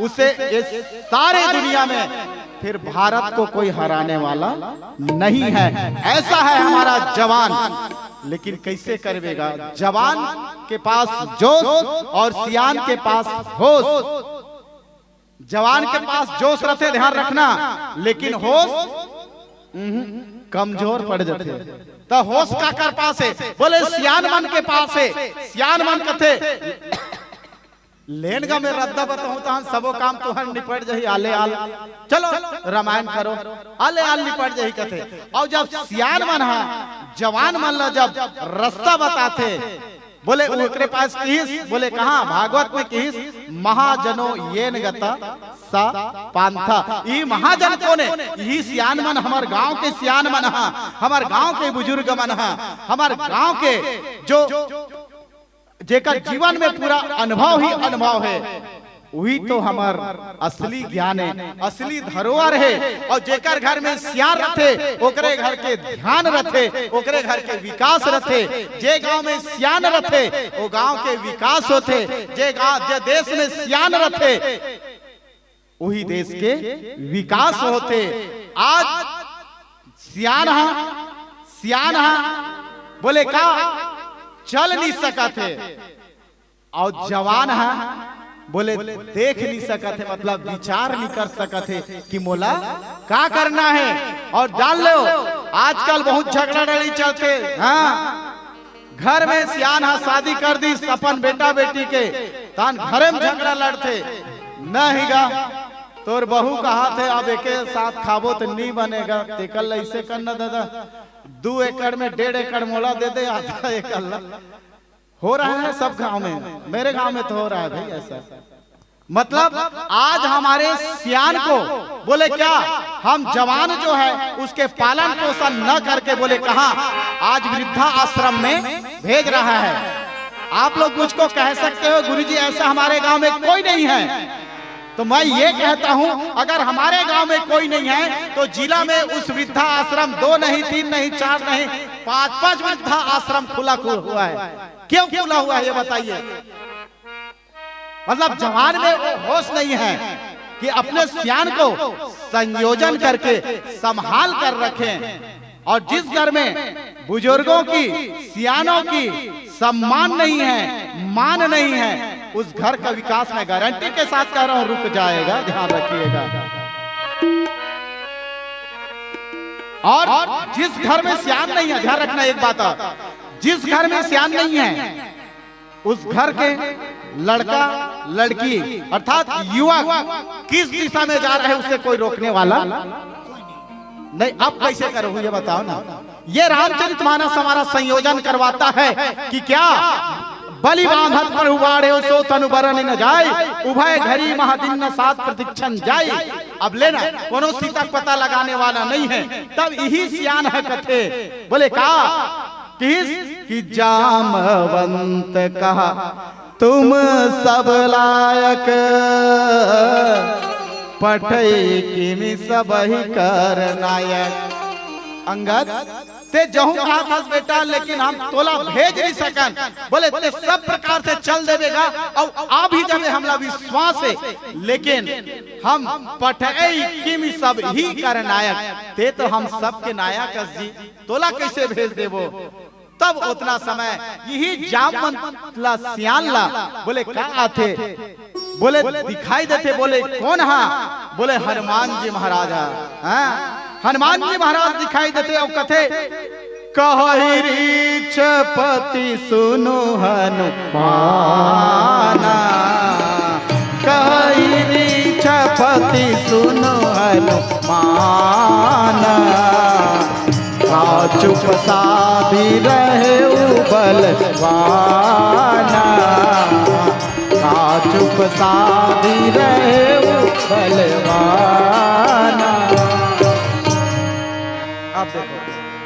उसे इस सारे दुनिया में फिर भारत को कोई हराने वाला नहीं है। ऐसा है हमारा जवान। लेकिन कैसे करेगा, जवान के पास जोश और सियान के पास होश। जवान के पास जोश रहते, ध्यान रखना, लेकिन होश कमजोर पड़ जाते। तो होश का कर पास है, बोले सियान मन के पास है। सियान मन कथे लेन गा में रद्दा बताऊं तो सबो काम तुहर निपट जही, आले आल चलो रामायण करो, आले आल निपट जही कथे। और जब सियान मन है जवान मन ला जब रास्ता बताते, बोले ओकरे पास किस, बोले कहां, भागवत में किस, महाजनो येन गता सा पांथा। ई महाजन कोने, यही सियान मन हमार गांव के सियान मन हा, हमार गांव के बुजुर्ग मन हा, हमार गांव के जो जेकर जीवन में पूरा अनुभव ही अनुभव है, वही तो हमार असली ज्ञान है, असली धरोहर है। और जेकर घर में सियान रथे ओकरे घर के ध्यान रथे, ओकरे घर के विकास रथे। जे गांव में सियान रथे वो गांव के विकास होते। जे देश में सियान रथे वही देश के विकास होते। आज सियान बोले का चल नहीं सका थे, और जवान है बोले देख नहीं सका थे, मतलब विचार नहीं कर सका थे कि मोला क्या करना है। और जान लो आजकल बहुत झगड़ा लड़ी चलते। हाँ, घर में सियान है शादी कर दी अपन बेटा बेटी के, तान घरे में झगड़ा लड़ते नहीं गा। तोर बहू कहा थे अब एक साथ खाबो तो नहीं बनेगा, तेकल ऐसे करना दादा, 2 एकड़ में 1.5 एकड़ मोला दे दे, आधा एकड़ हो रहा है सब गांव में, मेरे गांव में तो हो रहा है भाई ऐसा। मतलब आज हमारे सियान को बोले क्या, हम जवान जो है उसके पालन पोषण न करके बोले कहा आज वृद्धा आश्रम में भेज रहा है। आप लोग मुझको कह सकते हो गुरुजी ऐसा हमारे गांव में कोई नहीं है, तो मैं ये कहता हूं अगर हमारे गांव में कोई नहीं है तो जिला में उस वृद्धा आश्रम 2 नहीं 3 नहीं 4 नहीं 5 वृद्धा आश्रम खुला हुआ है। क्यों खुला हुआ है ये बताइए। मतलब जवान में वो होश नहीं है कि अपने सियान को संयोजन करके संभाल कर रखें। और जिस घर में बुजुर्गों की सियानों की सम्मान नहीं है, मान नहीं है, उस घर का विकास मैं गारंटी के साथ कह रहा हूं रुक जाएगा, ध्यान रखिएगा। और जिस घर में सियान नहीं है, ध्यान रखना एक बात, जिस घर में सियान नहीं है उस घर के लड़का लड़की अर्थात युवक किस दिशा में जा रहे हैं उसे कोई रोकने वाला नहीं। अब कैसे करो ये बताओ ना। ये रामचरितमानस हमारा संयोजन करवाता है कि क्या बलि बांधत पर उबाड़े सो तनु बरन न जाए, उभय घड़ी महादिन न साथ प्रतीक्षण जाए। अब लेना कोनो सीता पता लगाने वाला नहीं है, तब यही सियान है कथे। बोले का कि जामवंत कहा तुम सब लायक, पठई किमि सबहि कर नायक। अंगद ते जहूं कहा था बेटा, लेकिन हम तोला भेज नहीं सकन। बोले ते सब प्रकार से चल देवेगा और आ भी जावे, हमला विश्वास है, लेकिन हम पठई किमि सब ही कर नायक, ते तो हम सब के नायक जी, तोला कैसे भेज देवो। तब उतना समय यही जामवंत सियान ला बोले क्या आते, बोले दिखाई देते, बोले कौन हा, बोले हनुमान जी महाराज। हाँ हनुमान जी महाराज दिखाई देते और कथे कहि रीछपति सुनो हनुमाना, कहि रीछपति सुनो हनुमाना, का चुप साधी रहे बलवाना, का चुप साधी रहे बलवाना। अब देखो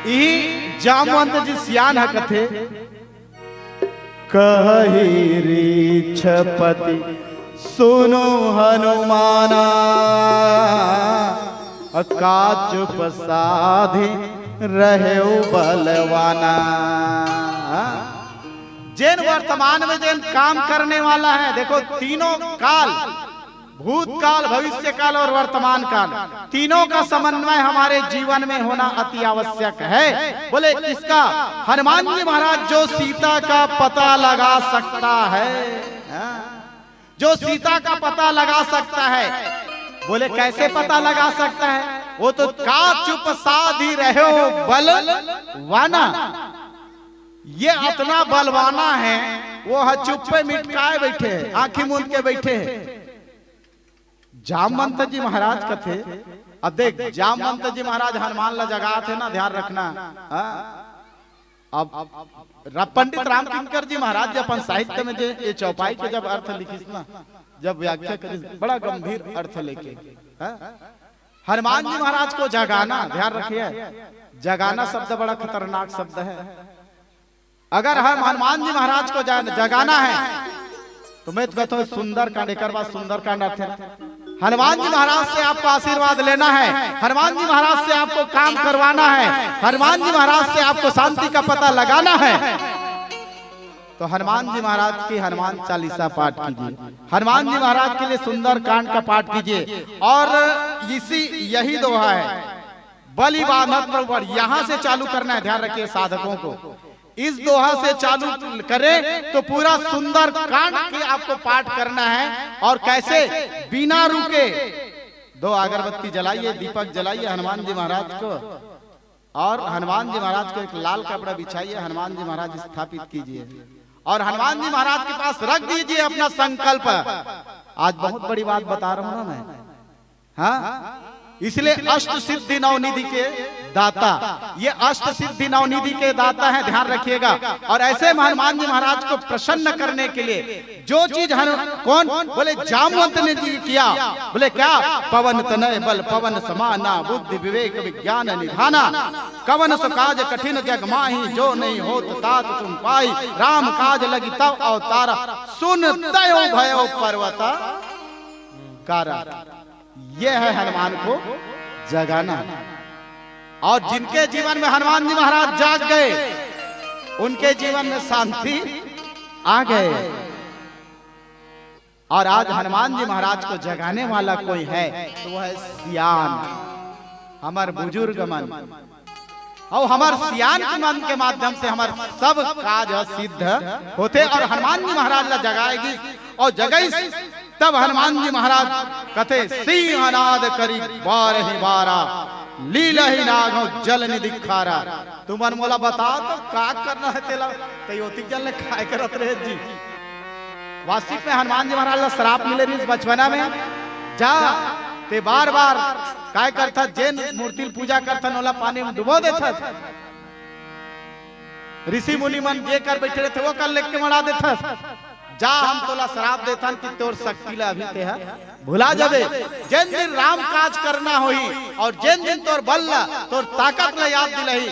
यही जामवंत जी सियान है कथे कहि रीछपति सुनो हनुमाना, का चुप साधी रहे बलवाना। जिन वर्तमान में जिन काम करने वाला है, देखो तीनों काल, भूतकाल, भविष्य काल और वर्तमान काल, तीनों का समन्वय हमारे जीवन में होना अति आवश्यक है। बोले किसका? हनुमान जी महाराज जो सीता का पता लगा सकता है, जो सीता का पता लगा सकता है। बोले कैसे पता लगा सकता है? वो तो का चुप साधी रहो बलवाना, ये इतना बलवाना है, वो चुप पे मिटकाए बैठे हैं, आंखें मूंद के बैठे हैं। जामवंत जी महाराज का थे। अब देख जामवंत जी महाराज हनुमान ला जगा थे ना, ध्यान रखना। अब पंडित राम किंकर जी महाराज जी अपन साहित्य में जो ये चौपाई के जब अर्थ लिखी ना, जब व्याख्या करी, बड़ा गंभीर अर्थ लेके हनुमान जी महाराज को जगाना, ध्यान रखिए, जगाना शब्द बड़ा खतरनाक शब्द है। अगर हम हनुमान जी महाराज को जगाना है तो मैं तो कहता हूँ सुंदर कांड, एक बार सुंदर कांड अर्थ है। हनुमान जी महाराज से आपको आशीर्वाद लेना है, हनुमान जी महाराज से आपको काम करवाना है, हनुमान जी महाराज से आपको शांति का पता लगाना है, तो हनुमान जी महाराज की हनुमान चालीसा पाठ कीजिए, हनुमान जी महाराज के लिए सुंदर कांड का पाठ कीजिए। और यही दोहा है, बलि बांधत पर, यहां से चालू करना है, ध्यान रखिए साधकों को। इस दोहा से चालू करें तो पूरा सुंदर कांड की आपको पाठ करना है। और कैसे? बिना रुके 2 अगरबत्ती जलाइए, दीपक जलाइए हनुमान जी महाराज को, और हनुमान जी महाराज को एक लाल कपड़ा बिछाइए, हनुमान जी महाराज स्थापित कीजिए और हनुमान जी महाराज के पास रख दीजिए अपना संकल्प। आज बहुत बड़ी बात बता रहा हूं ना मैं, हाँ, इसलिए अष्ट सिद्धि नवनिधि के दाता, ये अष्ट सिद्धि नवनिधि के दाता है, ध्यान रखिएगा। और ऐसे हनुमान जी महाराज को प्रसन्न करने के लिए जो चीज कौन? बोले जामवंत ने जी किया। बोले क्या? पवन तनय बल पवन समाना, बुद्धि विवेक विज्ञान निधाना, कवन सो काज कठिन जग माही, जो नहीं होत तात तुम पाई, राम काज लगी तब अवतारा, सुन तयो भयो पर्वता कारा। ये है हनुमान को जगाना। और जिनके जीवन में हनुमान जी महाराज जाग गए, उनके जीवन में शांति आ गए। और आज हनुमान जी महाराज को जगाने वाला कोई है तो वह है सियान, हमार बुजुर्ग मन। और हमार सियान के मन के माध्यम से हमार सब काज सिद्ध होते। और हनुमान जी महाराज ला जगाएगी और जगई तब हनुमान जी महाराज कथे सिंहनाद करी बार ही बारा, लीला ही नागो जल निधि खारा। तुम मन मोला बताओ तो का करना है तेला? तयोति जल ने खाए करत रहे जी। वास्तविक में हनुमान जी महाराज ला श्राप मिले रही बचपना में, जा ते बार बार काय करता, जैन मूर्ति पूजा करता नोला पानी में डुबो देता, ऋषि मुनि मन ये कर बैठे रहते वो कर लेके मरा देता। जा हम तोला श्राप देता कि तोर शक्ति ला अभी ते है भुला जाबे। जिन दिन राम काज करना होई और जिन दिन तोर बल ला तोर ताकत ला याद दिलही,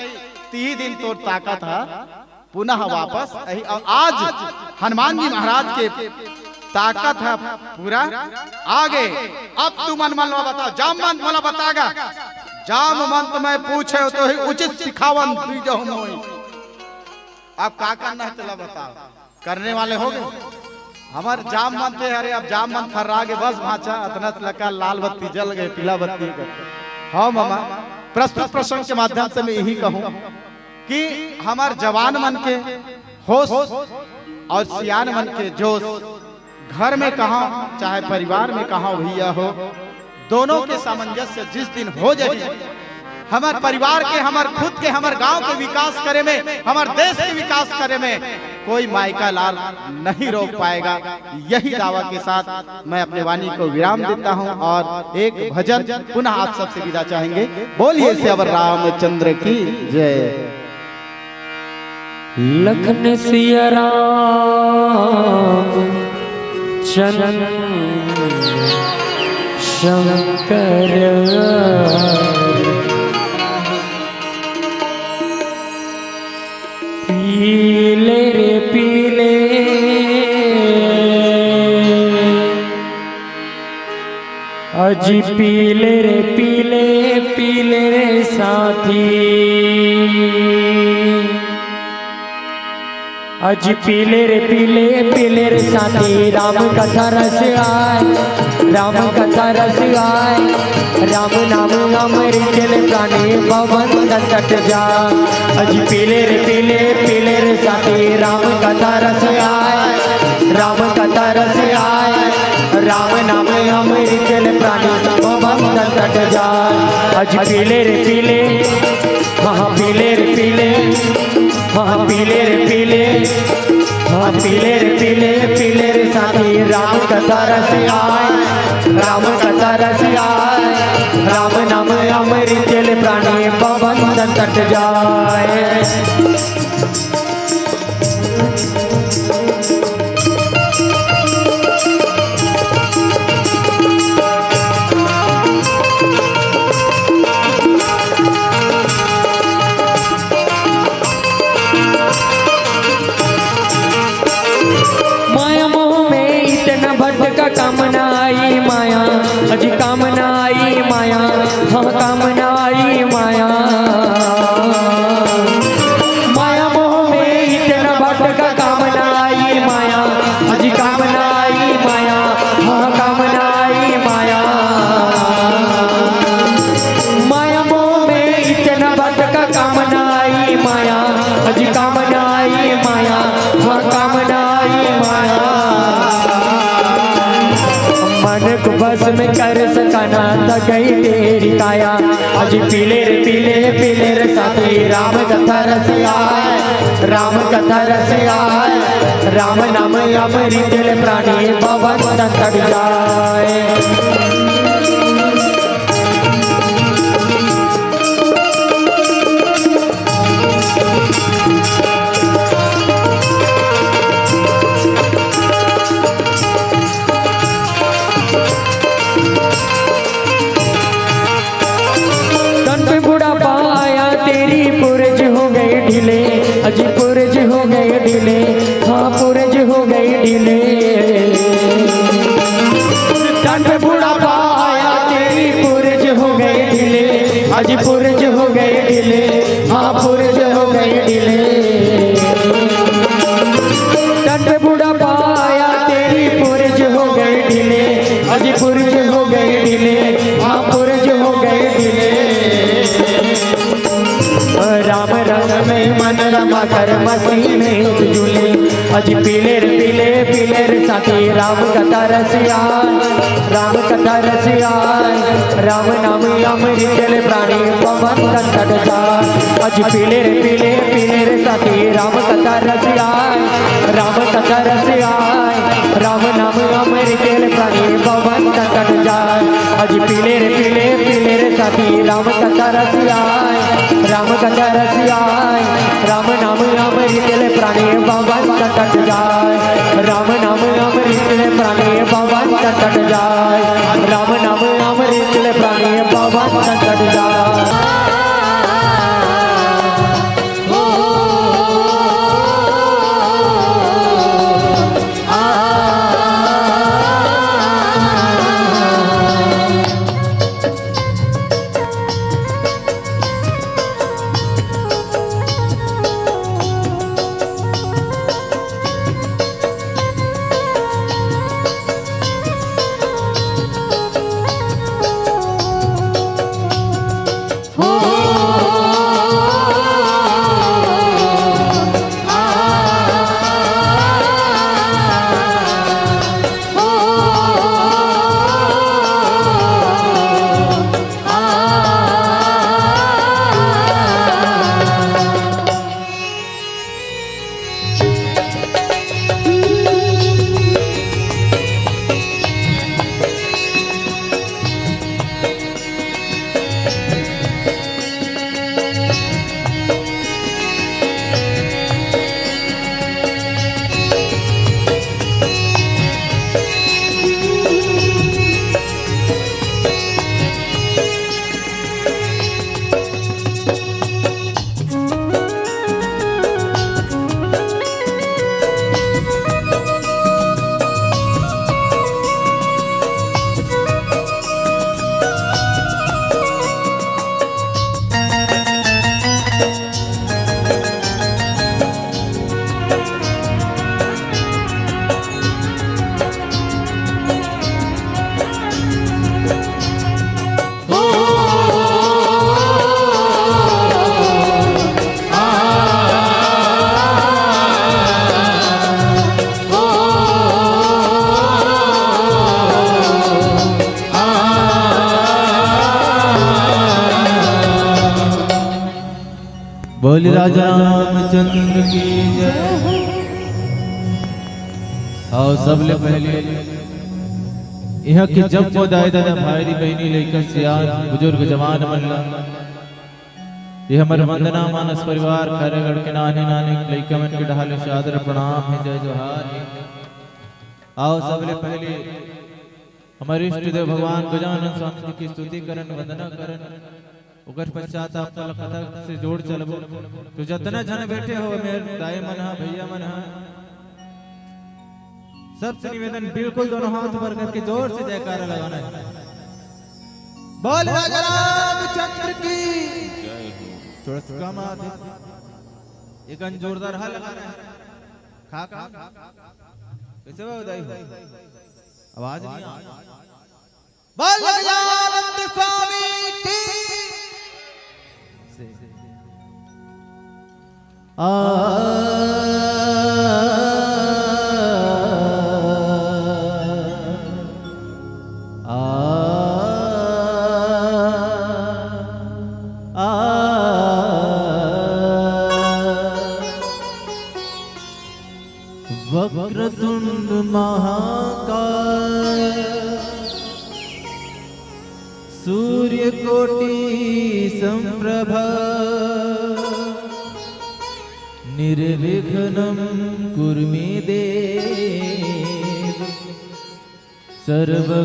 ती दिन तोर ताकत है पुनः वापस। और आज हनुमान जी महाराज के ताकत है पूरा आगे। अब तू मन मन बताओ, जामवंत मला बतागा, जामवंत मैं पूछे तो ही उचित सिखावन बीजो मोई। अब का करना है तेला बताओ, करने वाले हो गए हमार जामवंत। अरे अब जामवंत थर्रा के बस भाचा इतना लगा, लाल बत्ती जल गए, पीला बत्ती। हाँ मामा, प्रस्तुत प्रसंग के माध्यम से मैं यही कहूँ कि हमार जवान मन के होश और सियान मन के जोश, घर में कहा चाहे परिवार में कहा भैया हो, दोनों के सामंजस्य जिस दिन हो जाए हमार परिवार के, हमार खुद के, हमार गांव के विकास करे में, हमार देश के विकास करे में कोई माइका लाल नहीं रोक पाएगा। यही दावा के साथ मैं अपने वाणी को विराम देता हूं और एक भजन पुनः आप सबसे विदा चाहेंगे। बोलिए श्यावर रामचंद्र की जय। लखन सिया राम चंद्र शंकर पीले रे पीले अजी पीले रे पीले पीले रे साथी अज पीले रे पीले रे साथी राम कथा रस आए राम कथा रस आए राम नाम अमृत जल प्राणी पवन तट जाए अज पीले रे पीले रे साथी राम कथा रस आए राम कथा रस आए राम नाम अमृत जल प्राणी पवन तट जाए अज पीले रे पीले हाँ पीले रे पीले हाँ पीले रे पीले हाँ पीले रे पीले रे साथी राम कथा रस आए राम कथा रस आए राम नाम अमृत जल प्राणी पवन तट जाए। भटका कामना आई माया अजी कामना आई माया हाँ कामना आई माया माया मोह में इतना भटका कामना आई माया अजी कामना आई माया हाँ कामना आई माया माया मोह में इतना भटका कामना आई माया अजी कामना आई माया हाँ कामना आई माया मन को बस में कर सकाना त गई तेरी काया अजी पीले रे साथी राम कथा रस आए राम कथा रस आए राम नाम अमृत जल प्राणी पवन तट जाए। अजी पुरज हो गए ढीले हाँ पुरज हो गए ढीले तन पे बुढ़ापा आया तेरी पुरज हो गए ढीले अजी पुरज हो गए ढीले हाँ पुरज हो गए ढीले तन पे बुढ़ापा आया तेरी पुरज हो गए ढीले अजी पुरज हो गए ढीले हाँ पुरज हो गए ढीले राम रंग में मन रमा कर मस्ती में झूले अजी पीले रे साथी राम कथा रस आए राम कथा रस आए राम नाम अमृत जल प्राणी पवन तट जाए अजी पीले रे साथी राम कथा रस आए राम कथा रस आए राम नाम अमृत जल प्राणी पवन तट जाए अजी पीले रे साथी राम कथा रस आए राम कथा रस आए राम नाम अमृत जल प्राणी पवन तट जाए राम नाम अमृत जल प्राणी पवन तट जाए राम नाम अमृत जल प्राणी पवन तट जाए। बोल राजा रामचंद्र की जय। आओ सबले पहले यह कि जब को दाई दादा भाई दी बहनी लेकर सियान बुजुर्ग जवान मल्ला ये हमारे वंदना मानस परिवार खरेगढ़ के नाने नाने लइका मन के ढाले सादर प्रणाम है जय जोहार। आओ सबले पहले हमारे इष्ट देव भगवान गजानन स्वामी की स्तुति करन वंदना करन उगर पश्चात आप तल कथा से जोड़ चलबो। तो जतना जन बैठे हो मेरे दाई मन हा भैया मन हा सबसे निवेदन बिल्कुल दोनों हाथ ऊपर करके जोर से जयकारा लगाना है। बोल राजा रामचंद्र की थोड़ा सा कम आते एक जोरदार हा लगाना है। खा कैसे वो दाई आवाज नहीं आ बोल गजानंद स्वामी की वक्रतुंड महाकाय सूर्यकोटि संप्रभा निर्विघ्नं कुरु मे देव सर्वकार्येषु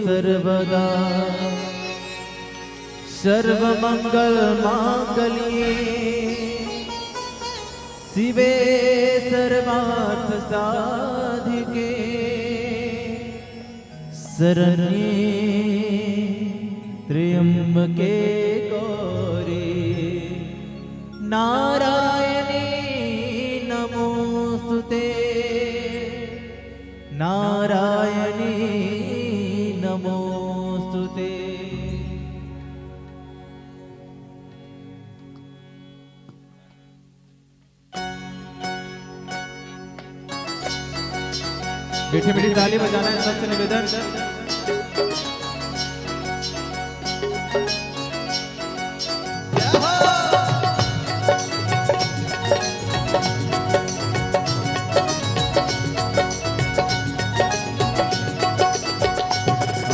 सर्वदा सर्वमंगल मांगल्ये शिवे सर्वार्थ साधिके शरण्ये त्र्यंबके गौरी नारायणी नमोस्तुते नारायणी नमोस्तुते। मीठी मीठी ताली बजाना है सबसे निवेदन।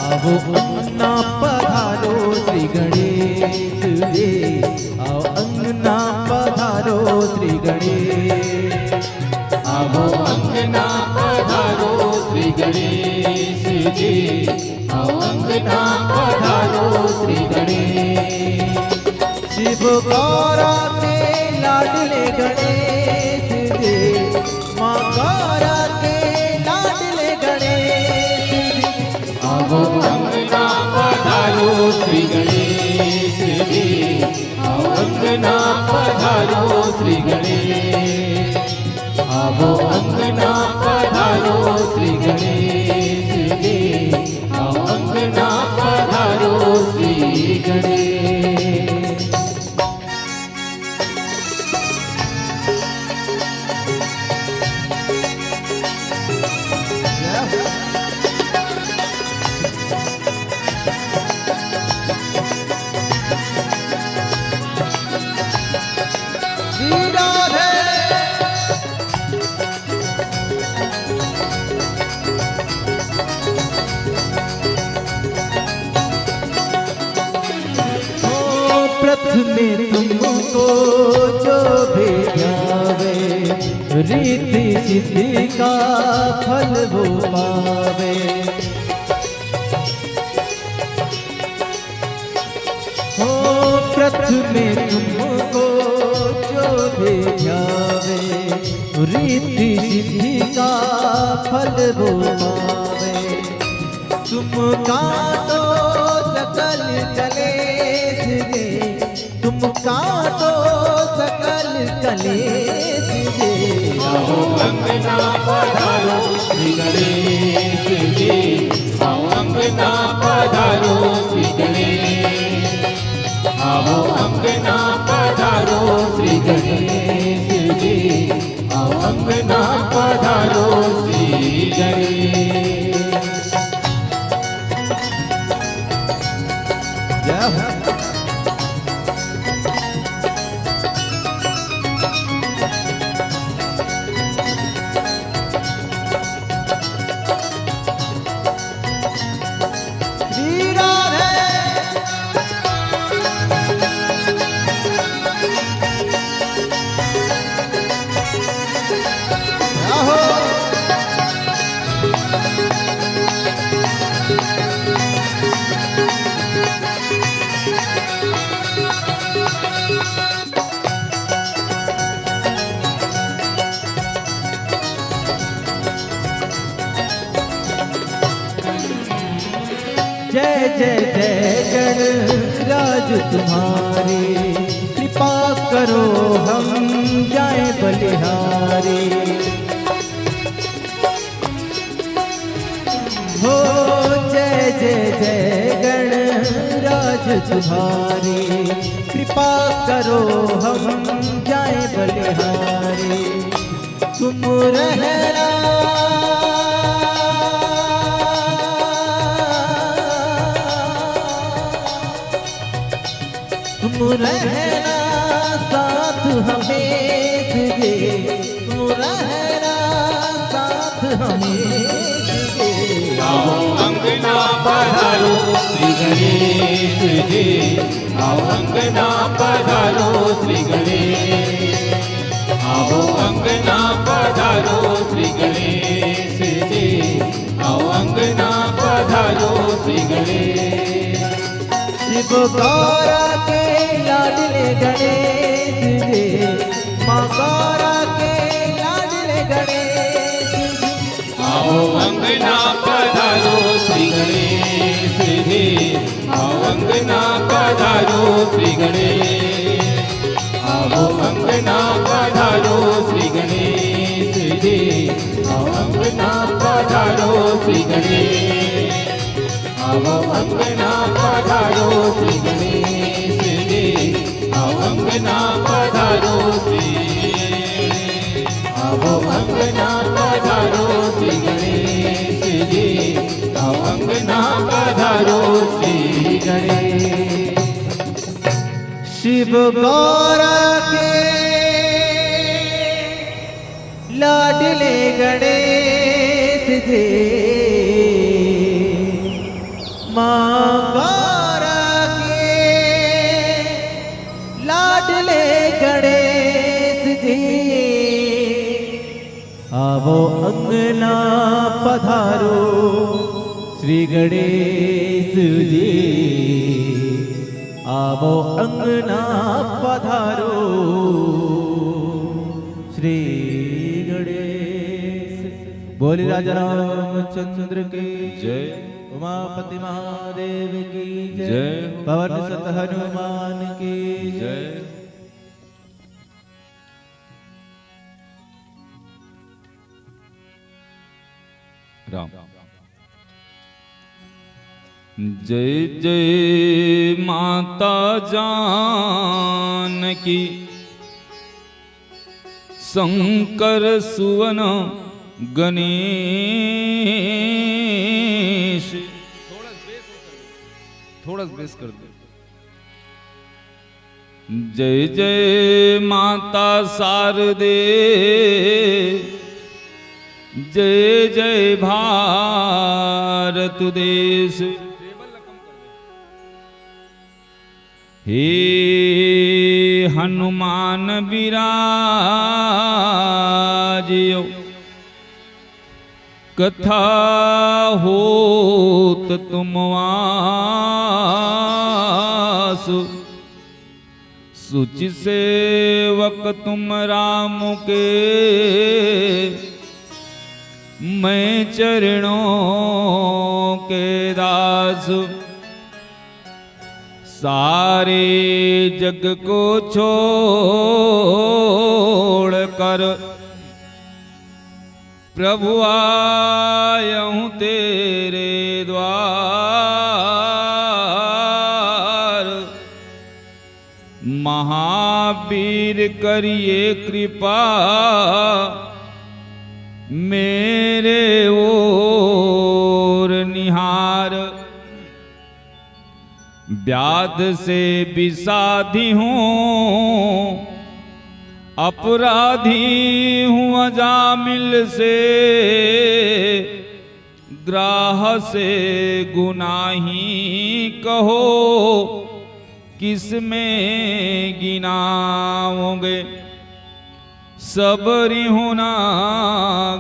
आओ अंगना पधारो श्री गणेश जी आओ अंगना पधारो श्री गणेश आओ अंगना पधारो श्री गणेश जी आओ अंगना पधारो श्री गणेश। शिव गौरा के लाडले गणेश जी माँ गौरा के लाडले गणेश जी आओ अंगना पधारो श्री गणेश जी आओ अंगना पधारो श्री गणेश। आओ अंगना पधारो श्री गणेश जी आओ अंगना पधारो श्री गणेश। प्रथमे तुमको जो भी ध्यावे रीति सिद्धि का फल वो पावे। हो प्रथमे तुमको जो भी ध्यावे रीति सिद्धि का फल वो पावे। तुम काटो सकल कलेश दे तुम काटो सकल कलेश दे। आओ अंगना पधारो श्री गणेश जी आओ अंगना पधारो श्री गणेश। आओ अंगना पधारो श्री गणेश जी आओ अंगना पधारो श्री गणेश। जय हो। जय जय गणराज तुम्हारे, कृपा करो हम जाए बलिहारी। हो जय जय जय गणराज तुम्हारे, कृपा करो हम जाए बलिहारी। तुम रहना तुम रहना साथ हमें दे, तुम रहना साथ हमें दे। आओ अंगना पधारो श्री गणेश जी, आओ अंगना पधारो श्री गणेश, आओ अंगना पधारो श्री गणेश जी, आओ अंगना पधारो श्री गणेश। शिव गौरा के लाडले गणेश जी, माँ गौरा के लाडले गणेश जी। आओ अंगना पधारो श्री गणेश जी, आओ अंगना पधारो श्री गणेश, आओ अंगना पधारो श्री गणेश जी, आओ अंगना पधारो श्री गणेश, आओ अंगना पधारो श्री गणेश जी, आओ अंगना पधारो श्री, आओ अंगना पधारो श्री गणेश जी, आओ अंगना पधारो श्री गणेश। शिव गौरा के लाडले गणेश जी, माँ गौरा के लाडले गणेश जी। आवो अंगना पधारो श्री गणेश जी, आवो अंगना पधारो श्री गणेश। बोले राजा रामचंद्र की जय, उमापति महादेव की जय, जय। पवन सुत हनुमान की जय। जय। राम। जय जय माता जानकी, शंकर सुवन गणेश। थोड़ा बेस कर दे। जय जय माता शारदे, जय जय भारत देश। हे हनुमान विराजियो, कथा होत तुम वास। सुचि सेवक तुम राम के, मैं चरणों के दास। सारे जग को छोड़ कर प्रभु आयहूँ तेरे द्वार। महावीर करिए कृपा, मेरे ओर निहार। व्याध से विषादी हूँ, अपराधी हूँ अजामिल से। ग्राह से गुनाही कहो, किसमें गिनाओगे। सबरी हूँ ना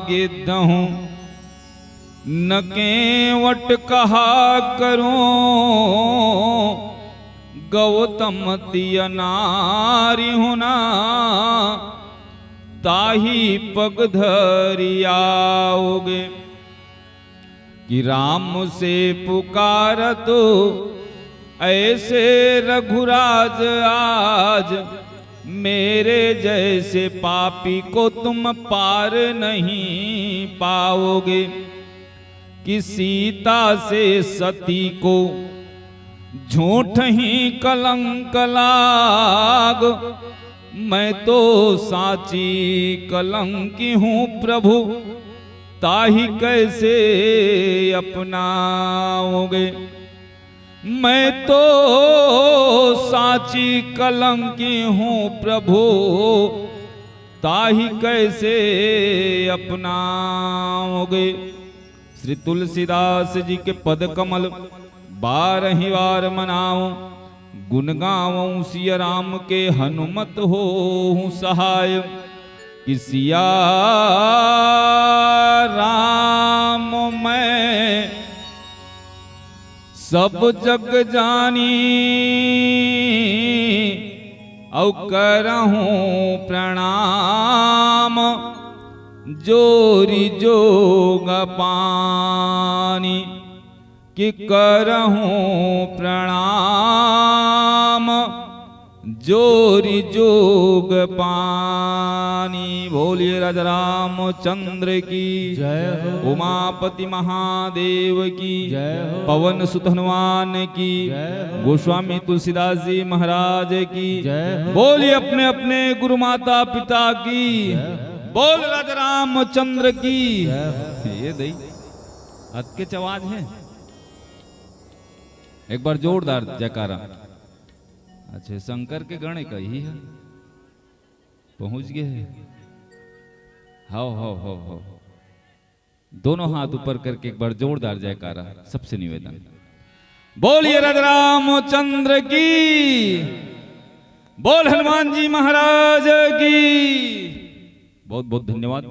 गिद्ध हूँ, न केवट कहा करूं। गौतम तिय नारी हुना, ताही पग धरियाओगे। कि राम से पुकार तो ऐसे रघुराज आज, मेरे जैसे पापी को तुम पार नहीं पाओगे। कि सीता से सती को झूठ ही कलंक लाग, मैं तो साची कलंकी हूँ प्रभु, ताही कैसे अपनाओगे। मैं तो साची कलंकी हूँ प्रभु, ताही कैसे अपनाओगे। श्री तुलसीदास जी के पद कमल 12 बार मनाओ, गुण गाऊं सिया राम के हनुमत हो सहाय। कि सिया राम मैं सब जग जानी, औ करहूं प्रणाम जोरी जोग पानी। कि करहूं प्रणाम जोरी जोग पानी। बोलिए राजा रामचंद्र की जय हो। उमापति महादेव की जय हो। पवन सुत हनुमान की जय हो। गोस्वामी तुलसीदास जी महाराज की जय हो। बोलिए अपने अपने गुरु माता पिता की बोल राजा रामचंद्र की। ये दई अत के आवाज है, एक बार जोरदार जयकारा। अच्छा शंकर के गणे का ही है, पहुंच गए। हाओ दोनों हाथ ऊपर करके एक बार जोरदार जयकारा सबसे निवेदन। बोलिए राजा रामचंद्र की, बोल हनुमान जी महाराज की। बहुत बहुत धन्यवाद।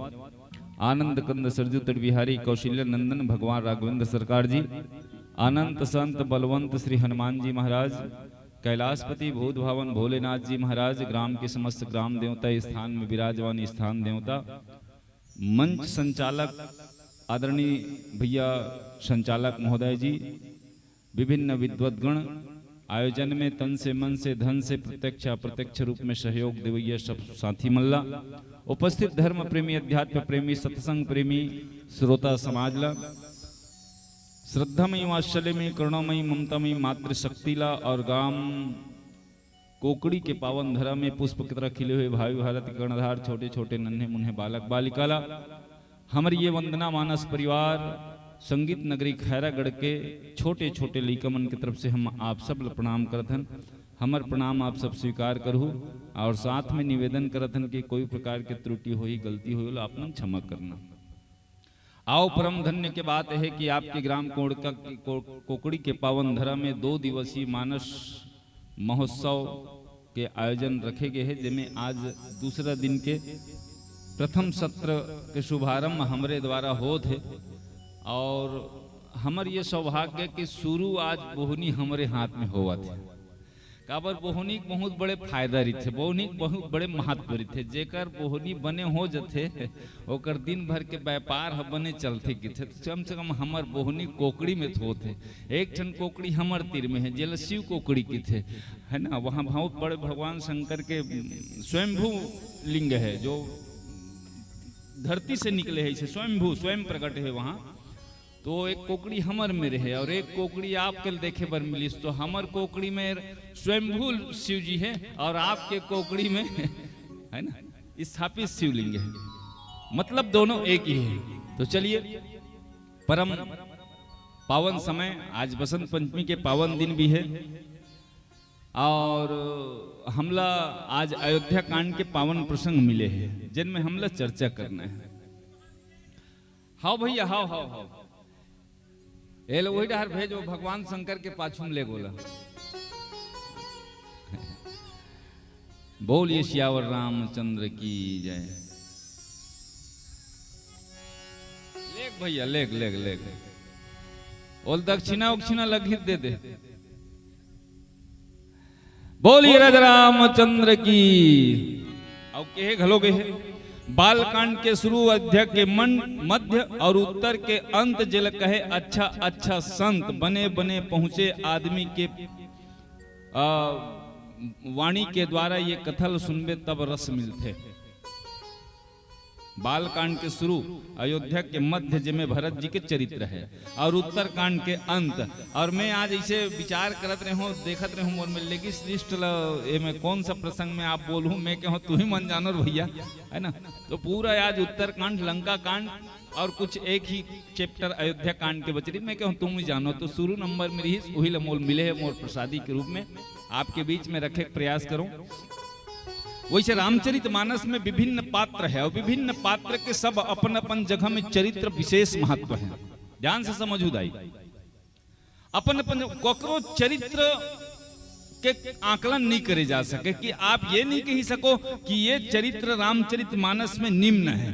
आनंद कंद सरजू तट बिहारी कौशल्य नंदन भगवान राघवेंद्र सरकार जी, अनंत संत बलवंत श्री हनुमान जी महाराज, कैलाशपति भूत भावन भोलेनाथ जी महाराज, ग्राम के समस्त ग्राम देवता स्थान में विराजमान स्थान देवता, मंच संचालक आदरणीय भैया संचालक महोदय जी, विभिन्न विद्वद्गण, आयोजन में तन से मन से धन से प्रत्यक्ष अप्रत्यक्ष रूप में सहयोग देवैया सब साथी मल्ला, उपस्थित धर्म प्रेमी अध्यात्म प्रेमी सत्संग प्रेमी श्रोता समाजला, श्रद्धामयी वात्सल्यमयी करुणामयी ममतामयी मातृशक्तिला और गांव कोकड़ी के पावन धरा में पुष्प की तरह खिले हुए भाई भारत कर्णधार छोटे छोटे नन्हे मुन्हे बालक बालिकाला, हमारी ये वंदना मानस परिवार संगीत नगरी खैरागढ़ के छोटे छोटे लइकमन की तरफ से हम आप सब प्रणाम करथन। हमर प्रणाम आप सब स्वीकार करूँ और साथ में निवेदन करथन कि कोई प्रकार की त्रुटि हुई गलती हुई आप लोग क्षमा करना। आओ परम धन्य के बात है कि आपके ग्राम कोकड़ी के पावन धरा में 2 दिवसीय मानस महोत्सव के आयोजन रखे गए हैं, जिनमें आज दूसरा दिन के प्रथम सत्र के शुभारंभ हमारे द्वारा हो थे और हमार ये सौभाग्य कि शुरू आज बोहनी हमारे हाथ में हुआ थे। काबर बोहनी बहुत बड़े फायदा रही थे, बोहनी बहुत बड़े महत्व रही थे। जेकर बोहनी बने हो जथे ओकर दिन भर के व्यापार बने चलते कि थे, तो कम से कम हमार बोहनी कोकड़ी में तो थे। एक ठन कोकड़ी हमार तीर में है जेल शिव कोकड़ी की थे, है ना। वहाँ बहुत बड़े भगवान शंकर के स्वयंभू लिंग है जो धरती से निकले है, स्वयंभू स्वयं प्रकट है वहाँ। तो एक कोकड़ी हमर में रहे और एक कोकड़ी आपके देखे बर मिली। तो हमर कोकड़ी में स्वयंभू शिव जी है और आपके कोकड़ी में है ना स्थापित शिवलिंग है, मतलब दोनों एक ही है। तो चलिए परम पावन समय, आज बसंत पंचमी के पावन दिन भी है और हमला आज अयोध्या कांड के पावन प्रसंग मिले हैं जिनमें हमला चर्चा करना है। हाँ भैया हाँ हाँ हाँ ए लो वही डहर भेजो भगवान शंकर के पाछुम ले गोला। बोलिए सियावर रामचंद्र की जय। लेख भैया लेख लेख लेख और दक्षिणा उक्षिणा लघित दे दे। बोलिए राजा रामचंद्र की। अब के घलोगे है बालकांड के शुरू अध्याय के मध्य और उत्तर के अंत जल कहे अच्छा अच्छा संत बने बने पहुंचे आदमी के वाणी के द्वारा ये कथल सुनबे तब रस मिलते। बालकांड के शुरू अयोध्या के मध्य जिसमें भरत जी के चरित्र है और उत्तर कांड के अंत। और मैं आज ऐसे विचार करत रहे हूँ देखत रहे हूँ में लेगी लिस्ट में कौन सा प्रसंग में आप बोलूँ मैं कहूँ तू ही मन जानो भैया है ना। तो पूरा आज उत्तर कांड लंका कांड और कुछ एक ही चैप्टर अयोध्या कांड के बचरी मैं कहूँ तुम ही जानो। तो शुरू नंबर में रही वही मोल मिले है मोर प्रसादी के रूप में आपके बीच में रखे प्रयास करूं। वैसे रामचरित मानस में विभिन्न पात्र है और विभिन्न पात्र के सब अपन अपन जगह में चरित्र विशेष महत्व है। ध्यान से समझू दाई अपन अपन कोकरो चरित्र के आकलन नहीं करे जा सके कि आप ये नहीं कही सको कि ये चरित्र रामचरित मानस में निम्न है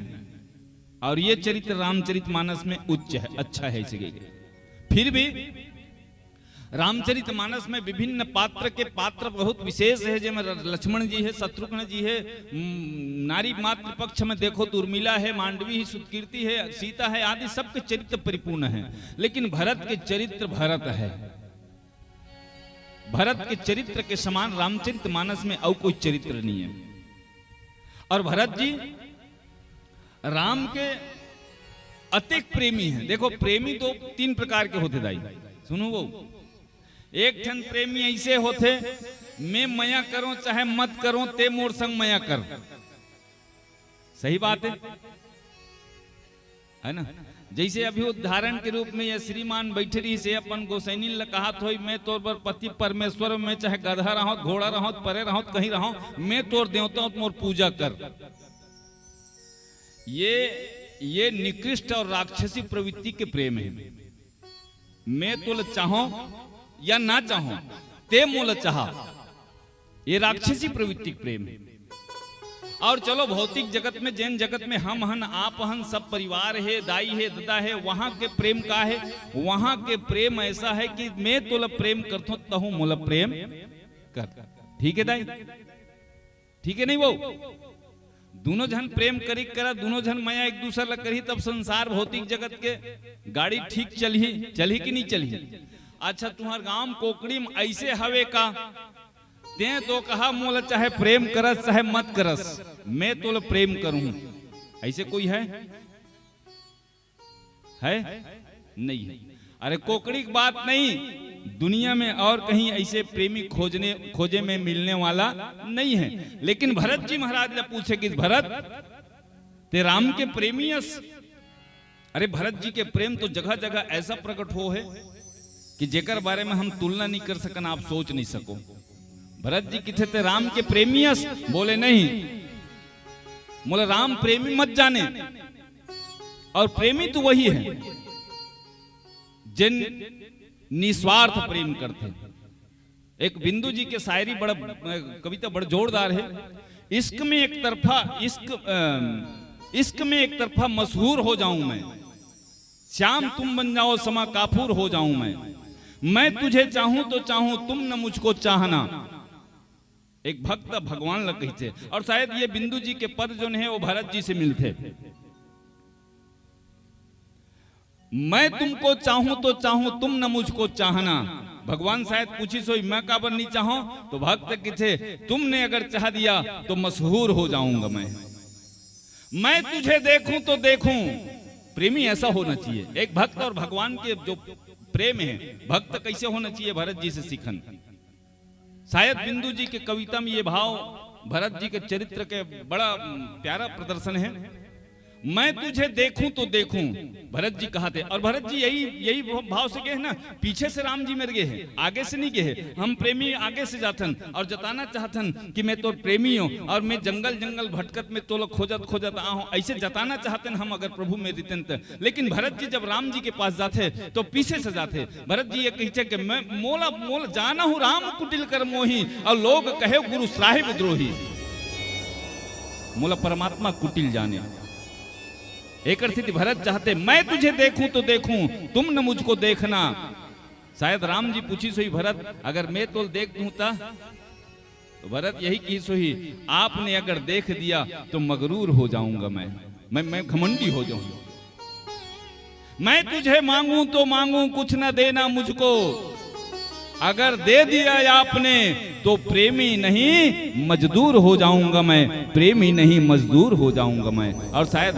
और ये चरित्र रामचरित मानस में उच्च है अच्छा है। फिर भी रामचरित मानस में विभिन्न पात्र के पात्र बहुत विशेष है। जैसे लक्ष्मण जी है, शत्रुघ्न जी है, नारी मात्र पक्ष में देखो तो उर्मिला है, मांडवी है, सुतकीर्ति है, सीता है आदि सबके चरित्र परिपूर्ण है। लेकिन भरत के चरित्र भरत है। भरत के चरित्र के समान रामचरित मानस में और कोई चरित्र नहीं है। और भरत जी राम के अतिक प्रेमी हैं। देखो प्रेमी दो तीन प्रकार के होते दाई सुनो वो एक ठन प्रेमी ऐसे होते मैं मया करूं चाहे मत करूं ते मोर संग मया कर। सही बात है ना। जैसे अभी उदाहरण के रूप में ये श्रीमान बैठे रही से अपन गोसैनी कहा थो मैं तोर पर पति परमेश्वर में चाहे गधा रहो घोड़ा रहो परे रहो कहीं रहो मैं तोर देवता हूं मोर पूजा कर। ये निकृष्ट और राक्षसी प्रवृत्ति के प्रेम है। मैं तो चाहो या ना चाहो ते मोल चाहा ये राक्षसी प्रवृत्ति प्रेम है। और चलो भौतिक जगत में जैन जगत में हम हन आप हन सब परिवार है दाई है दादा है वहां के प्रेम का है। वहां के प्रेम ऐसा है कि मैं तोल प्रेम करता तहु मोल प्रेम कर। ठीक है दाई ठीक है नहीं वो दोनों जन प्रेम करी करा दोनों जन माया एक दूसरा लग करी तब संसार भौतिक जगत के गाड़ी ठीक चली कि नहीं चली। अच्छा तुम्हार गांव कोकड़ी में ऐसे हवे का ते तो कहा मोल चाहे प्रेम करस चाहे मत करस मैं तो प्रेम करूं ऐसे कोई है नहीं है। अरे कोकड़ी की बात नहीं दुनिया में और कहीं ऐसे प्रेमी खोजे में मिलने वाला नहीं है। लेकिन भरत जी महाराज ने पूछे कि भरत ते राम के प्रेमी यस। अरे भरत जी के प्रेम तो जगह जगह ऐसा प्रकट हो है कि जेकर बारे में हम तुलना नहीं कर सकन आप सोच नहीं सको। भरत जी किथे थे राम के प्रेमी यस बोले नहीं बोले राम प्रेमी मत जाने और प्रेमी तो वही है जिन निस्वार्थ प्रेम करते। एक बिंदु जी के शायरी बड़ा कविता बड़ा जोरदार है। इश्क में एक तरफा मशहूर हो जाऊं मैं श्याम तुम बन जाओ समा काफूर हो जाऊं मैं तुझे चाहूं तो चाहूं तुम न मुझको चाहना। एक भक्त भगवान लग गई थे और शायद ये बिंदु जी के पद जो है वो भरत जी से मिलते। मैं तुमको चाहूं तो चाहूं तुम न मुझको चाहना। भगवान शायद पूछी सोई मैं काबर नहीं चाहूं तो भक्त किथे तुमने अगर चाह दिया तो मशहूर हो जाऊंगा मैं तुझे देखूं तो देखूं। प्रेमी ऐसा होना चाहिए। एक भक्त और भगवान के जो प्रेम है भक्त कैसे होना चाहिए भरत जी से सीखन। शायद बिंदु जी के कविता में ये भाव भरत जी के चरित्र के बड़ा प्यारा प्रदर्शन है। मैं तुझे देखूं तो देखूं भरत जी कहते। और भरत जी यही भाव से गए ना। पीछे से राम जी मेरे गए हैं आगे से नहीं गए। हम प्रेमी आगे से जाथन और जताना चाहतन कि मैं तो प्रेमी हूं और मैं जंगल जंगल भटकत में तो खोजत आऊं ऐसे जताना चाहते हम अगर प्रभु में रितंत। लेकिन भरत जी जब राम जी के पास जाते तो पीछे से जाते। भरत जी ये कहते कि मैं मोला जाना हूं राम कुटिल कर मोही और लोग कहे गुरु साहिब द्रोही। मोला परमात्मा कुटिल जाने एक स्थिति भरत चाहते मैं तुझे देखूं तो देखूं तुम न मुझको देखना। शायद राम जी पूछी सोई भरत अगर मैं तो देख दूं ता तो भरत यही की सोही, आपने अगर देख दिया तो मगरूर हो जाऊंगा मैं घमंडी हो जाऊंगा। मैं तुझे मांगू तो मांगू कुछ न देना मुझको, अगर दे दिया आपने तो प्रेमी नहीं मजदूर हो जाऊंगा मैं, प्रेमी नहीं मजदूर हो जाऊंगा मैं। और शायद